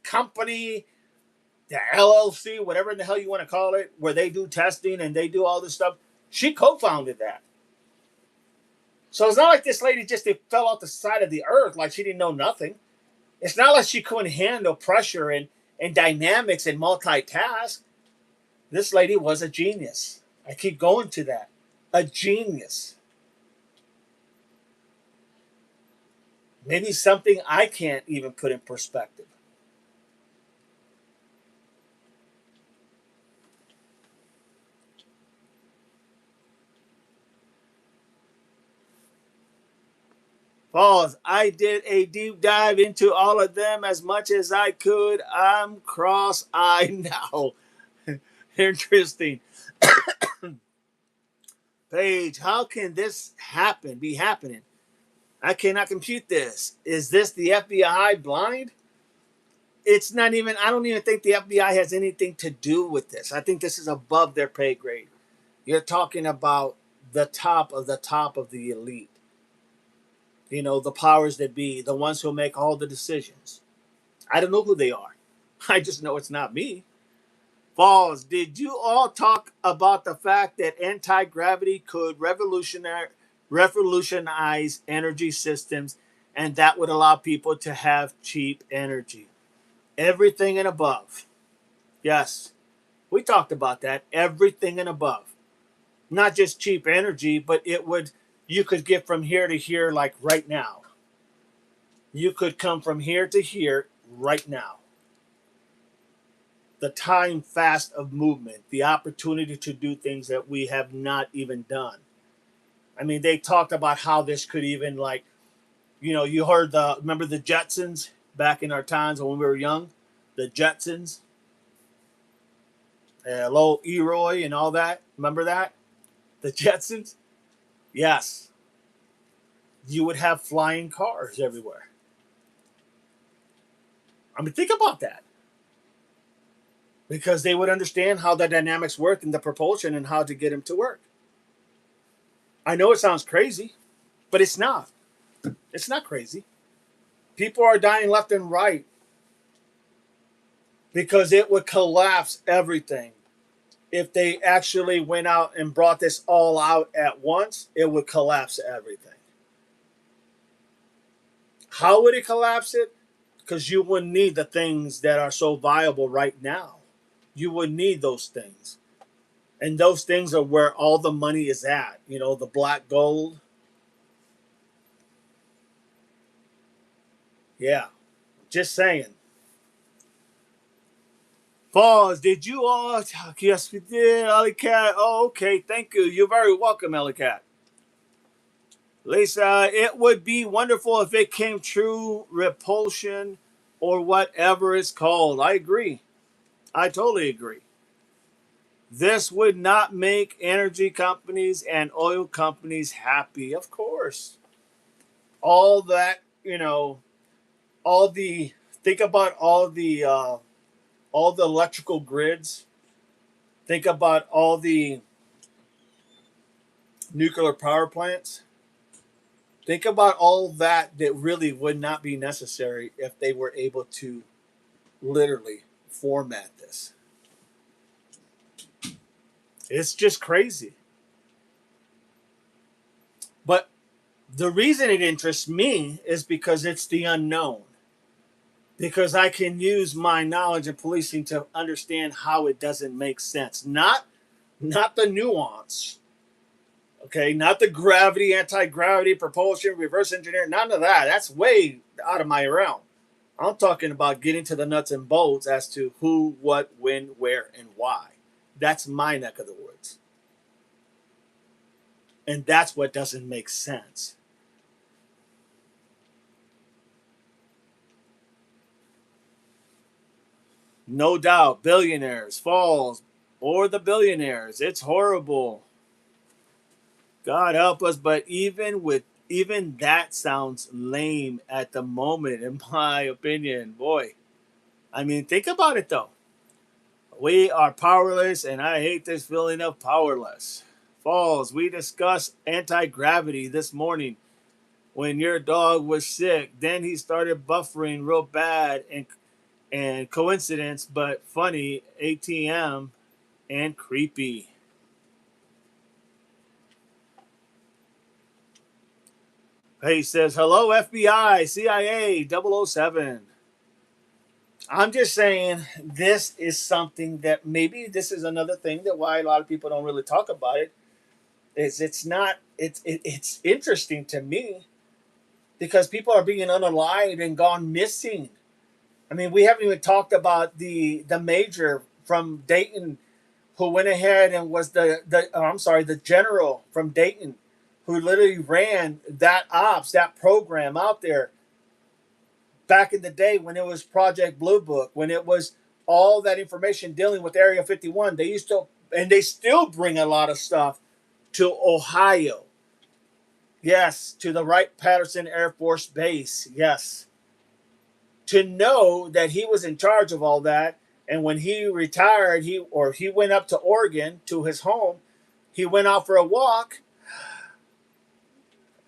company, the LLC, whatever the hell you want to call it, where they do testing and they do all this stuff. She co-founded that. So it's not like this lady just fell off the side of the earth like she didn't know nothing. It's not like she couldn't handle pressure and dynamics and multitask. This lady was a genius. I keep going to that. A genius. Maybe something I can't even put in perspective. Pause. I did a deep dive into all of them as much as I could. I'm cross-eyed now. Interesting. Paige, how can this be happening? I cannot compute this. Is this the FBI blind? It's not even, I don't even think the FBI has anything to do with this. I think this is above their pay grade. You're talking about the top of the elite. You know, the powers that be, the ones who make all the decisions. I don't know who they are. I just know it's not me. Falls, did you all talk about the fact that anti-gravity could revolutionize energy systems and that would allow people to have cheap energy? Everything and above. Yes, we talked about that. Everything and above. Not just cheap energy, but you could get from here to here like right now. You could come from here to here right now. The time fast of movement, the opportunity to do things that we have not even done. I mean, they talked about how this could even you heard remember the Jetsons back in our times when we were young? The Jetsons. Hello, Eroy and all that. Remember that? The Jetsons? Yes. You would have flying cars everywhere. I mean, think about that. Because they would understand how the dynamics work and the propulsion and how to get them to work. I know it sounds crazy, but it's not. It's not crazy. People are dying left and right because it would collapse everything. If they actually went out and brought this all out at once, it would collapse everything. How would it collapse it? Because you wouldn't need the things that are so viable right now. You would need those things. And those things are where all the money is at. You know, the black gold. Yeah. Just saying. Pause. Did you all? Yes, we did. Ellie Cat. Oh, okay. Thank you. You're very welcome, Ellie Cat. Lisa, it would be wonderful if it came true, repulsion, or whatever it's called. I agree. I totally agree. This would not make energy companies and oil companies happy, of course. All that, all the think about all the electrical grids. Think about all the nuclear power plants. Think about all that really would not be necessary if they were able to literally format this. It's just crazy. But the reason it interests me is because it's the unknown. Because I can use my knowledge of policing to understand how it doesn't make sense. Not the nuance. Okay, not the gravity, anti-gravity, propulsion, reverse engineering, none of that. That's way out of my realm. I'm talking about getting to the nuts and bolts as to who, what, when, where, and why. That's my neck of the woods. And that's what doesn't make sense. No doubt, billionaires, falls, or the billionaires. It's horrible. God help us, but even that sounds lame at the moment, in my opinion. Boy, I mean, think about it though. We are powerless, and I hate this feeling of powerless. Falls, we discussed anti gravity this morning when your dog was sick. Then he started buffering real bad, and coincidence, but funny, ATM and creepy. He says, hello, FBI, CIA, 007. I'm just saying this is something that maybe this is another thing that why a lot of people don't really talk about it is it's interesting to me because people are being unalived and gone missing. I mean, we haven't even talked about the major from Dayton who went ahead and was the general from Dayton who literally ran that program out there back in the day when it was Project Blue Book, when it was all that information dealing with Area 51. They used to, and they still bring a lot of stuff to Ohio. Yes, to the Wright-Patterson Air Force Base. Yes. To know that he was in charge of all that, and when he retired, he went up to Oregon to his home, he went out for a walk.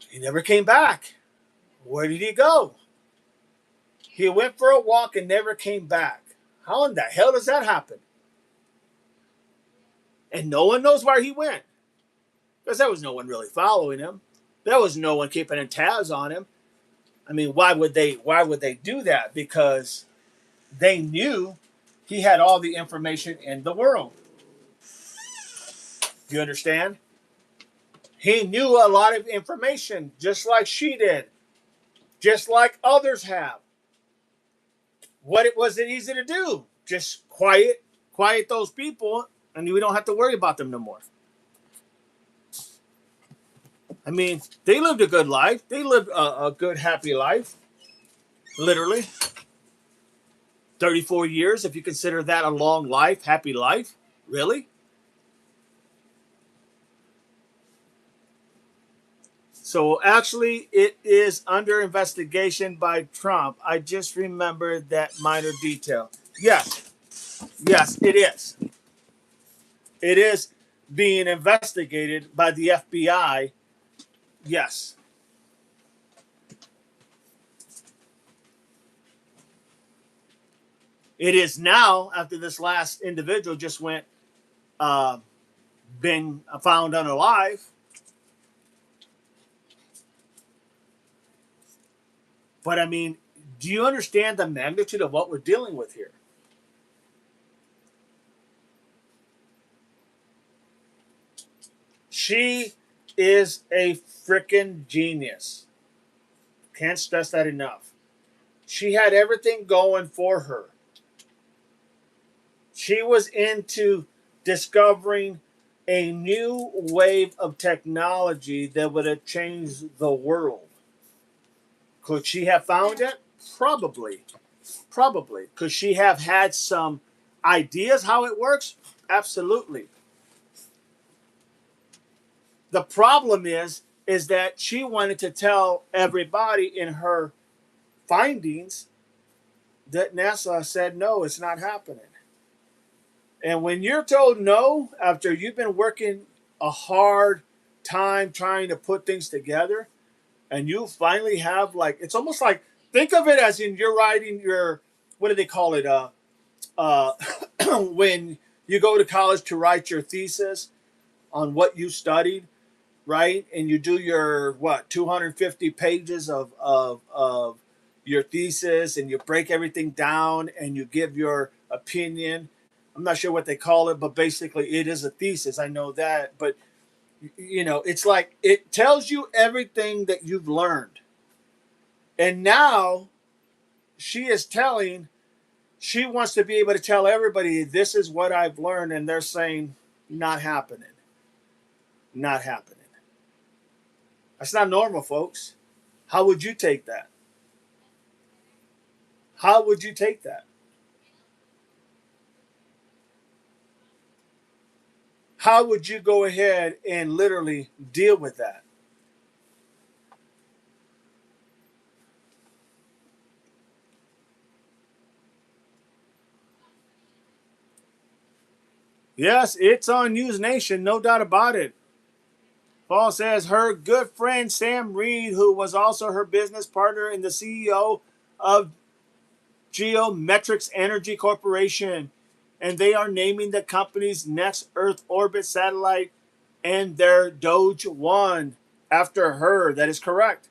He never came back. Where did he go? He went for a walk and never came back. How in the hell does that happen? And no one knows where he went. Because there was no one really following him. There was no one keeping tabs on him. I mean, why would they do that? Because they knew he had all the information in the world. Do you understand? He knew a lot of information, just like she did. Just like others have. Was it easy to do? Just quiet those people, and we don't have to worry about them no more. I mean, they lived a good life. They lived a good, happy life. Literally. 34 years, if you consider that a long life, happy life. Really? So actually, it is under investigation by Trump. I just remembered that minor detail. Yes, yes, it is. It is being investigated by the FBI. Yes, it is now after this last individual just went, uh, been found unalive. But I mean, do you understand the magnitude of what we're dealing with here? She is a freaking genius. Can't stress that enough. She had everything going for her. She was into discovering a new wave of technology that would have changed the world. Could she have found it? Probably. Probably. Could she have had some ideas how it works? Absolutely. The problem is that she wanted to tell everybody in her findings that NASA said no, it's not happening. And when you're told no after you've been working a hard time trying to put things together, and you finally have, like, it's almost like, think of it as in you're writing your, what do they call it, uh when you go to college to write your thesis on what you studied, right? And you do your, what, 250 pages of your thesis, and you break everything down and you give your opinion. I'm not sure what they call it, but basically it is a thesis. I know that. But, it's like it tells you everything that you've learned. And now she is telling, she wants to be able to tell everybody, this is what I've learned. And they're saying, not happening. Not happening. That's not normal, folks. How would you take that? How would you take that? How would you go ahead and literally deal with that? Yes, it's on News Nation, no doubt about it. Paul says her good friend Sam Reed, who was also her business partner and the CEO of Geometrics Energy Corporation, and they are naming the company's next Earth orbit satellite and their Doge 1 after her. That is correct.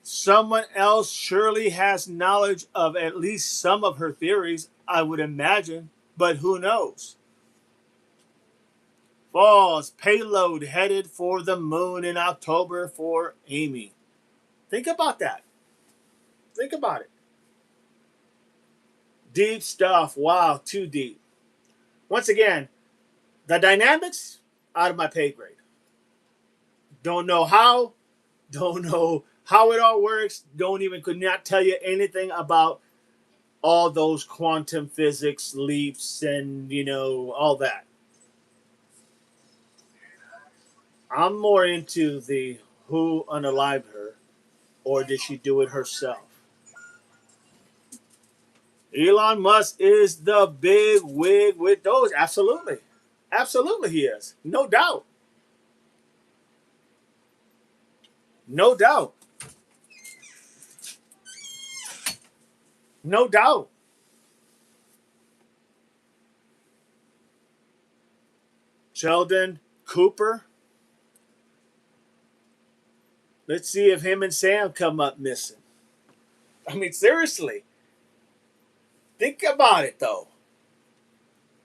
Someone else surely has knowledge of at least some of her theories, I would imagine, but who knows? Falls payload headed for the moon in October for Amy. Think about that. Think about it. Deep stuff. Wow, too deep. Once again, the dynamics out of my pay grade. Don't know how. Don't know how it all works. Could not tell you anything about all those quantum physics leaps and all that. I'm more into the who unalived her, or did she do it herself? Elon Musk is the big wig with those. Absolutely. Absolutely, he is. No doubt. No doubt. No doubt. Sheldon Cooper. Let's see if him and Sam come up missing. I mean, seriously. Think about it, though.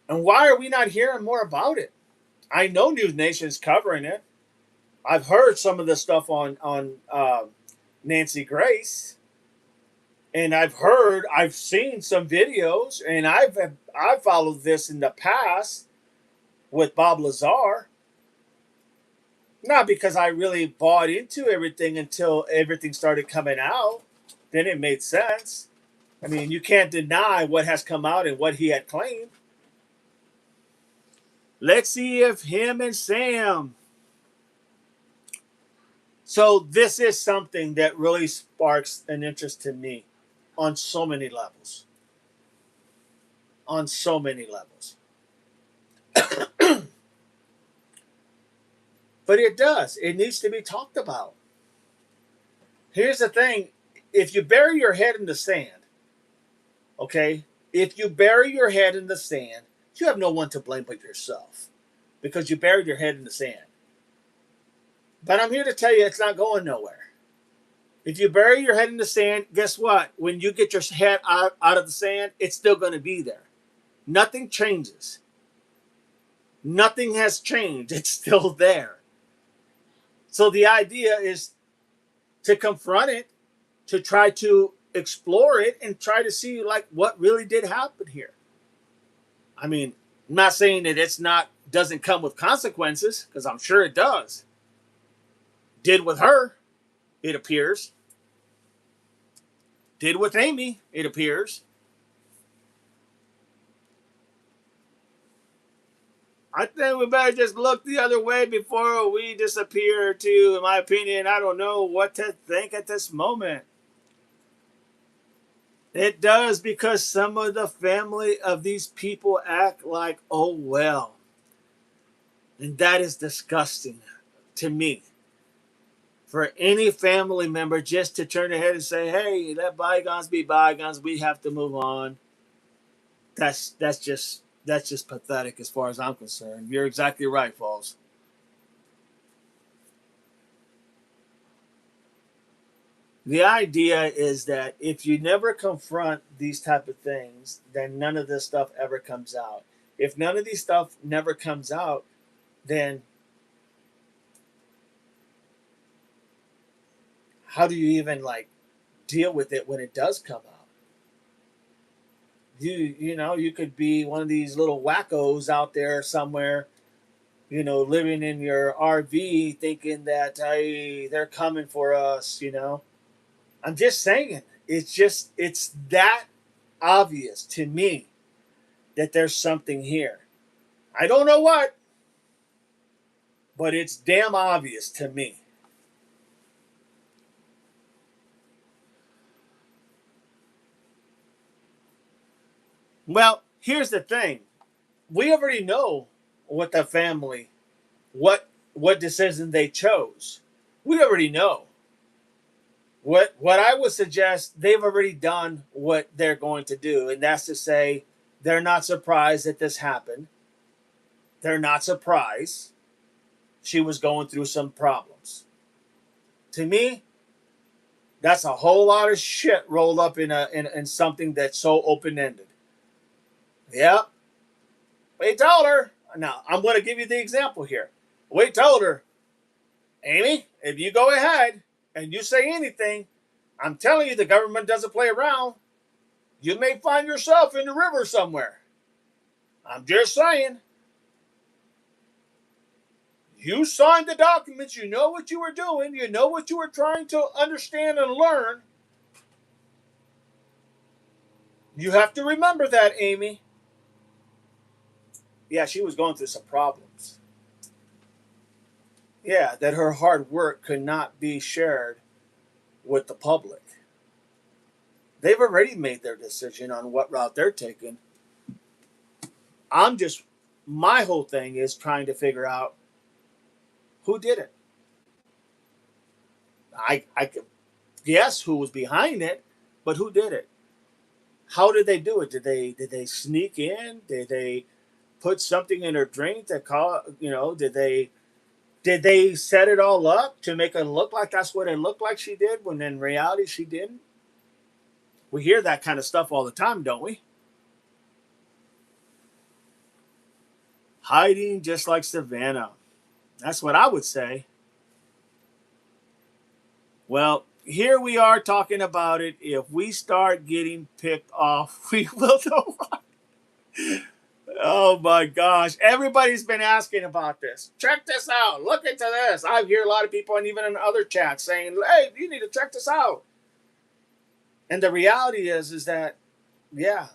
And why are we not hearing more about it? I know News Nation is covering it. I've heard some of the stuff on Nancy Grace, and I've seen some videos, and I've followed this in the past with Bob Lazar. Not because I really bought into everything until everything started coming out. Then it made sense. I mean, you can't deny what has come out and what he had claimed. Let's see if him and Sam So this is something that really sparks an interest to me on so many levels. On so many levels. But it does. It needs to be talked about. Here's the thing. If you bury your head in the sand, okay? If you bury your head in the sand, you have no one to blame but yourself because you buried your head in the sand. But I'm here to tell you it's not going nowhere. If you bury your head in the sand, guess what? When you get your head out of the sand, it's still going to be there. Nothing changes. Nothing has changed. It's still there. So the idea is to confront it, to try to explore it, and try to see like what really did happen here. I mean, I'm not saying that it's not doesn't come with consequences, because I'm sure it does. Did with her, it appears. Did with Amy, it appears. I think we better just look the other way before we disappear too. In my opinion, I don't know what to think at this moment. It does, because some of the family of these people act like, oh well. And that is disgusting to me. For any family member just to turn their head and say, hey, let bygones be bygones, we have to move on. That's just pathetic as far as I'm concerned. You're exactly right, Falls. The idea is that if you never confront these type of things, then none of this stuff ever comes out. If none of these stuff never comes out, then how do you even like deal with it when it does come out? You could be one of these little wackos out there somewhere, living in your RV thinking that, hey, they're coming for us. I'm just saying, it's that obvious to me that there's something here. I don't know what, but it's damn obvious to me. Well, here's the thing. We already know what the family, what decision they chose. We already know. What I would suggest, they've already done what they're going to do, and that's to say they're not surprised that this happened. They're not surprised she was going through some problems. To me, that's a whole lot of shit rolled up in something that's so open ended. Yep. We told her. Now I'm going to give you the example here. We told her, Amy, if you go ahead and you say anything, I'm telling you, the government doesn't play around. You may find yourself in the river somewhere. I'm just saying. You signed the documents. You know what you were doing. You know what you were trying to understand and learn. You have to remember that, Amy. Yeah, she was going through some problems. Yeah, that her hard work could not be shared with the public. They've already made their decision on what route they're taking. I'm just, my whole thing is trying to figure out who did it. I could guess who was behind it, but who did it? How did they do it? Did they sneak in? Did they put something in her drink that did they set it all up to make it look like that's what it looked like she did when in reality she didn't? We hear that kind of stuff all the time, don't we? Hiding just like Savannah. That's what I would say. Well, here we are talking about it. If we start getting picked off, we will know. Oh my gosh. Everybody's been asking about this. Check this out. Look into this. I hear a lot of people, and even in other chats, saying, hey, you need to check this out. And the reality is that, yeah,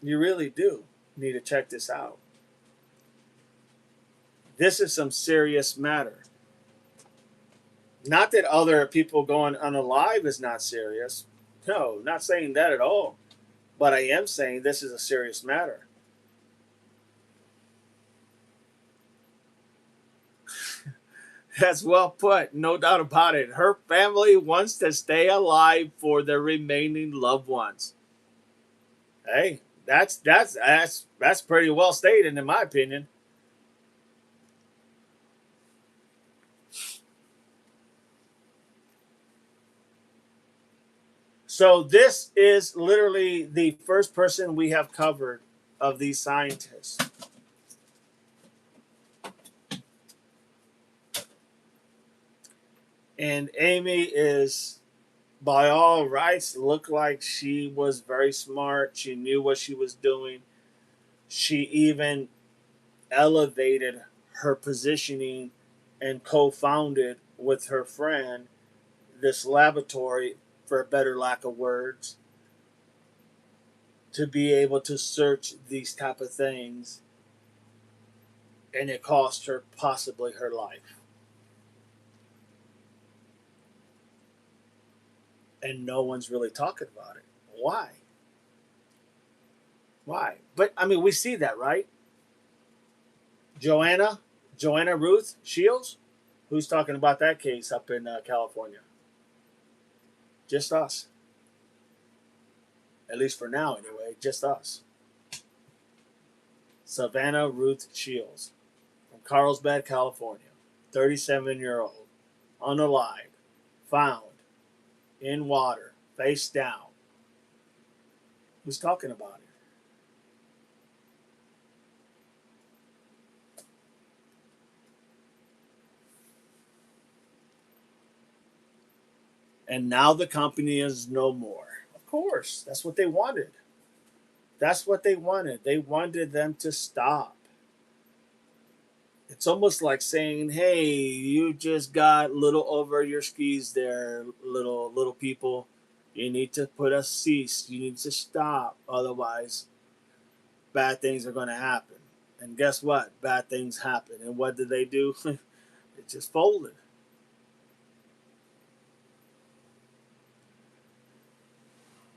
you really do need to check this out. This is some serious matter. Not that other people going unalive is not serious. No, not saying that at all. But I am saying this is a serious matter. That's well put, no doubt about it. Her family wants to stay alive for their remaining loved ones. Hey, that's pretty well stated in my opinion. So this is literally the first person we have covered of these scientists. And Amy is, by all rights, looked like she was very smart. She knew what she was doing. She even elevated her positioning and co-founded with her friend this laboratory, for a better lack of words, to be able to search these type of things, and it cost her possibly her life. And no one's really talking about it. Why? Why? But I mean, we see that, right? Joanna, Joanna Ruth Shields, who's talking about that case up in California? Just us, at least for now, anyway. Just us. Savannah Ruth Shields from Carlsbad, California, 37-year-old, unalive, found in water, face down. Who's talking about it? And now the company is no more. Of course, that's what they wanted. That's what they wanted. They wanted them to stop. It's almost like saying, "Hey, you just got a little over your skis there, little people. You need to put a cease. You need to stop. Otherwise, bad things are going to happen." And guess what? Bad things happen. And what did they do? It just folded.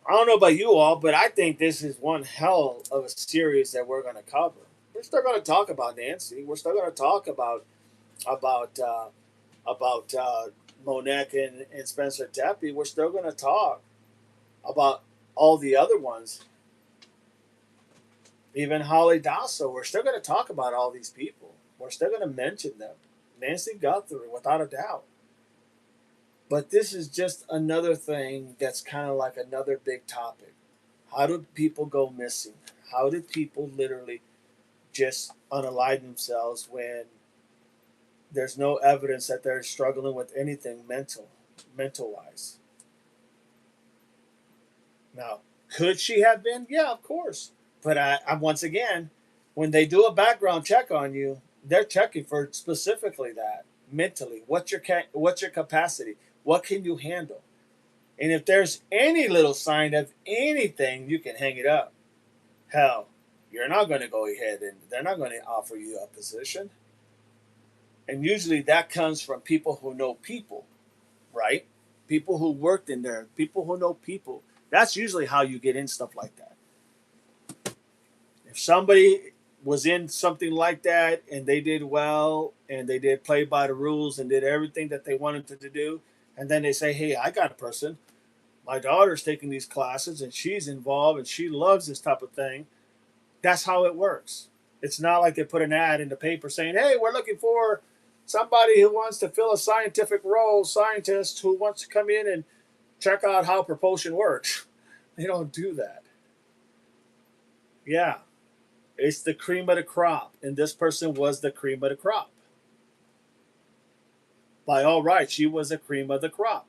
I don't know about you all, but I think this is one hell of a series that we're going to cover. We're still going to talk about Nancy. We're still going to talk about about Monek and Spencer Tappy. We're still going to talk about all the other ones, even Holly Dasso. We're still going to talk about all these people. We're still going to mention them. Nancy Guthrie, without a doubt. But this is just another thing that's kind of like another big topic. How did people go missing? How did people literally just unalive themselves when there's no evidence that they're struggling with anything mental wise? Now, could she have been? Yeah, of course. But I once again, when they do a background check on you, they're checking for specifically that mentally. What's your capacity? What can you handle? And if there's any little sign of anything, you can hang it up. Hell, you're not going to go ahead and they're not going to offer you a position. And usually that comes from people who know people, right? People who worked in there, people who know people. That's usually how you get in stuff like that. If somebody was in something like that and they did well and they did play by the rules and did everything that they wanted to do, and then they say, "Hey, I got a person. My daughter's taking these classes and she's involved and she loves this type of thing." That's how it works. It's not like they put an ad in the paper saying, "Hey, we're looking for somebody who wants to fill a scientific role, scientist who wants to come in and check out how propulsion works." They don't do that. Yeah, it's the cream of the crop, and this person was the cream of the crop. By all rights, she was the cream of the crop.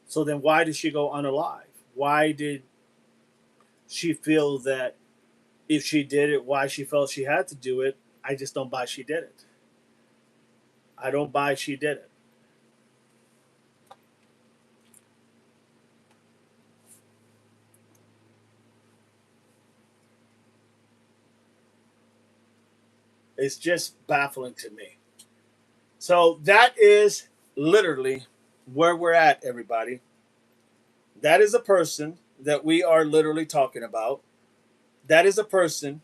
So then why did she go unalive? Why did she feel that if she did it, why she felt she had to do it? I just don't buy she did it. I don't buy she did it. It's just baffling to me. So that is literally where we're at, everybody. That is a person that we are literally talking about. That is a person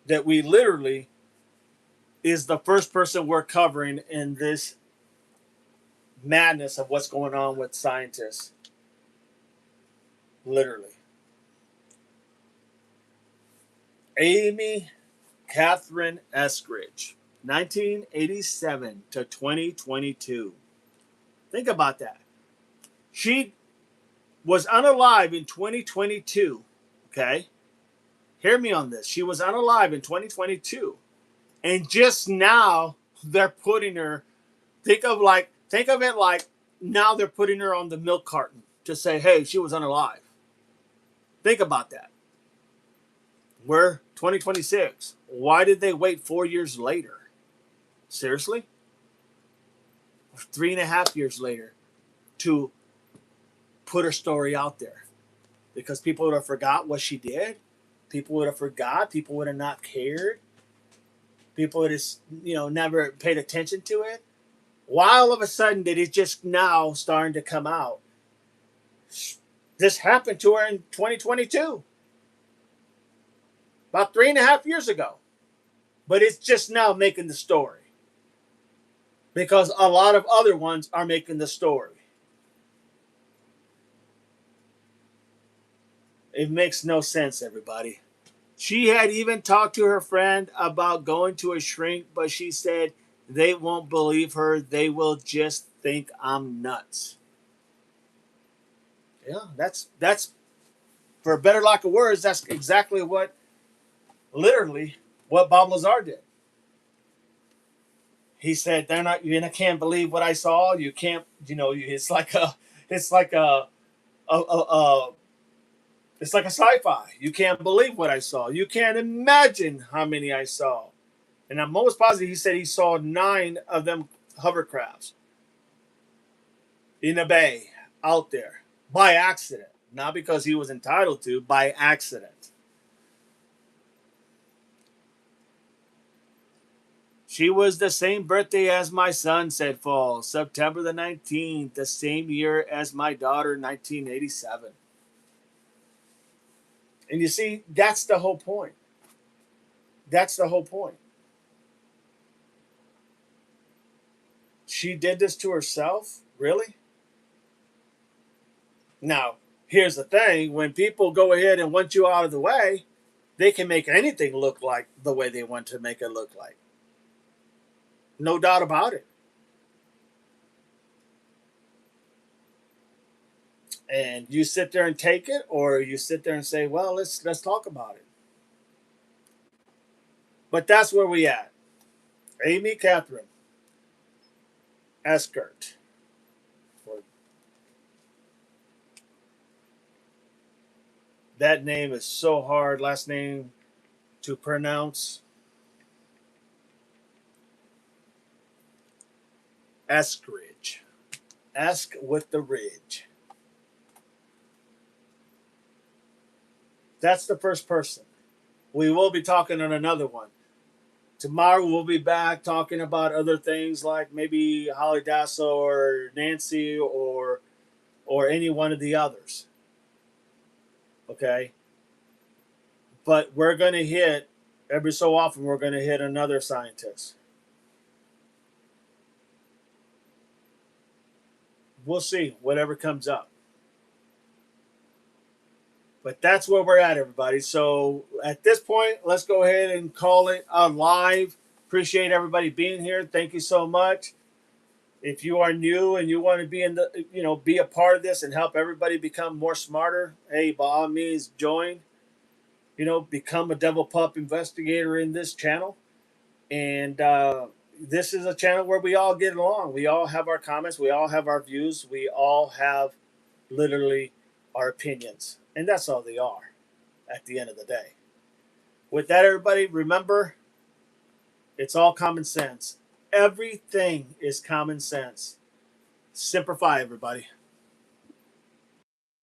that we literally is the first person we're covering in this madness of what's going on with scientists. Literally. Amy Catherine Eskridge, 1987 to 2022. Think about that. She was unalive in 2022. Okay? Hear me on this. She was unalive in 2022. And just now they're putting her, think of it like now they're putting her on the milk carton to say, hey, she was unalive. Think about that. We're 2026. Why did they wait 4 years later? Seriously? 3.5 years later to put her story out there. Because people would have forgot what she did. People would have forgot. People would have not cared. People would have, never paid attention to it. Why all of a sudden did it just now starting to come out? This happened to her in 2022. About 3.5 years ago. But it's just now making the story. Because a lot of other ones are making the story. It makes no sense, everybody. She had even talked to her friend about going to a shrink, but she said they won't believe her. They will just think I'm nuts. Yeah, that's for a better lack of words, that's exactly literally what Bob Lazar did. He said they're not. You can't believe what I saw. You can't. It's like a it's like a sci-fi. You can't believe what I saw. You can't imagine how many I saw. And I'm most positive he said he saw 9 of them hovercrafts in a bay out there by accident. Not because he was entitled to, by accident. She was the same birthday as my son, said Fall. September the 19th, the same year as my daughter, 1987. And you see, that's the whole point. That's the whole point. She did this to herself? Really? Now, here's the thing. When people go ahead and want you out of the way, they can make anything look like the way they want to make it look like. No doubt about it. And you sit there and take it, or you sit there and say, well, let's talk about it. But that's where we at. Amy Catherine Eskert. That name is so hard, last name to pronounce. Eskridge. Esk with the ridge. That's the first person. We will be talking on another one. Tomorrow we'll be back talking about other things like maybe Holly Dasso or Nancy or any one of the others. Okay? But we're going to hit, every so often, we're going to hit another scientist. We'll see, whatever comes up. But that's where we're at, everybody. So at this point, let's go ahead and call it a live. Appreciate everybody being here. Thank you so much. If you are new and you want to be a part of this and help everybody become more smarter, hey, by all means, join. Become a devil pup investigator in this channel. And this is a channel where we all get along. We all have our comments. We all have our views. We all have literally our opinions. And that's all they are at the end of the day. With that, everybody, remember, it's all common sense. Everything is common sense. Simplify, everybody.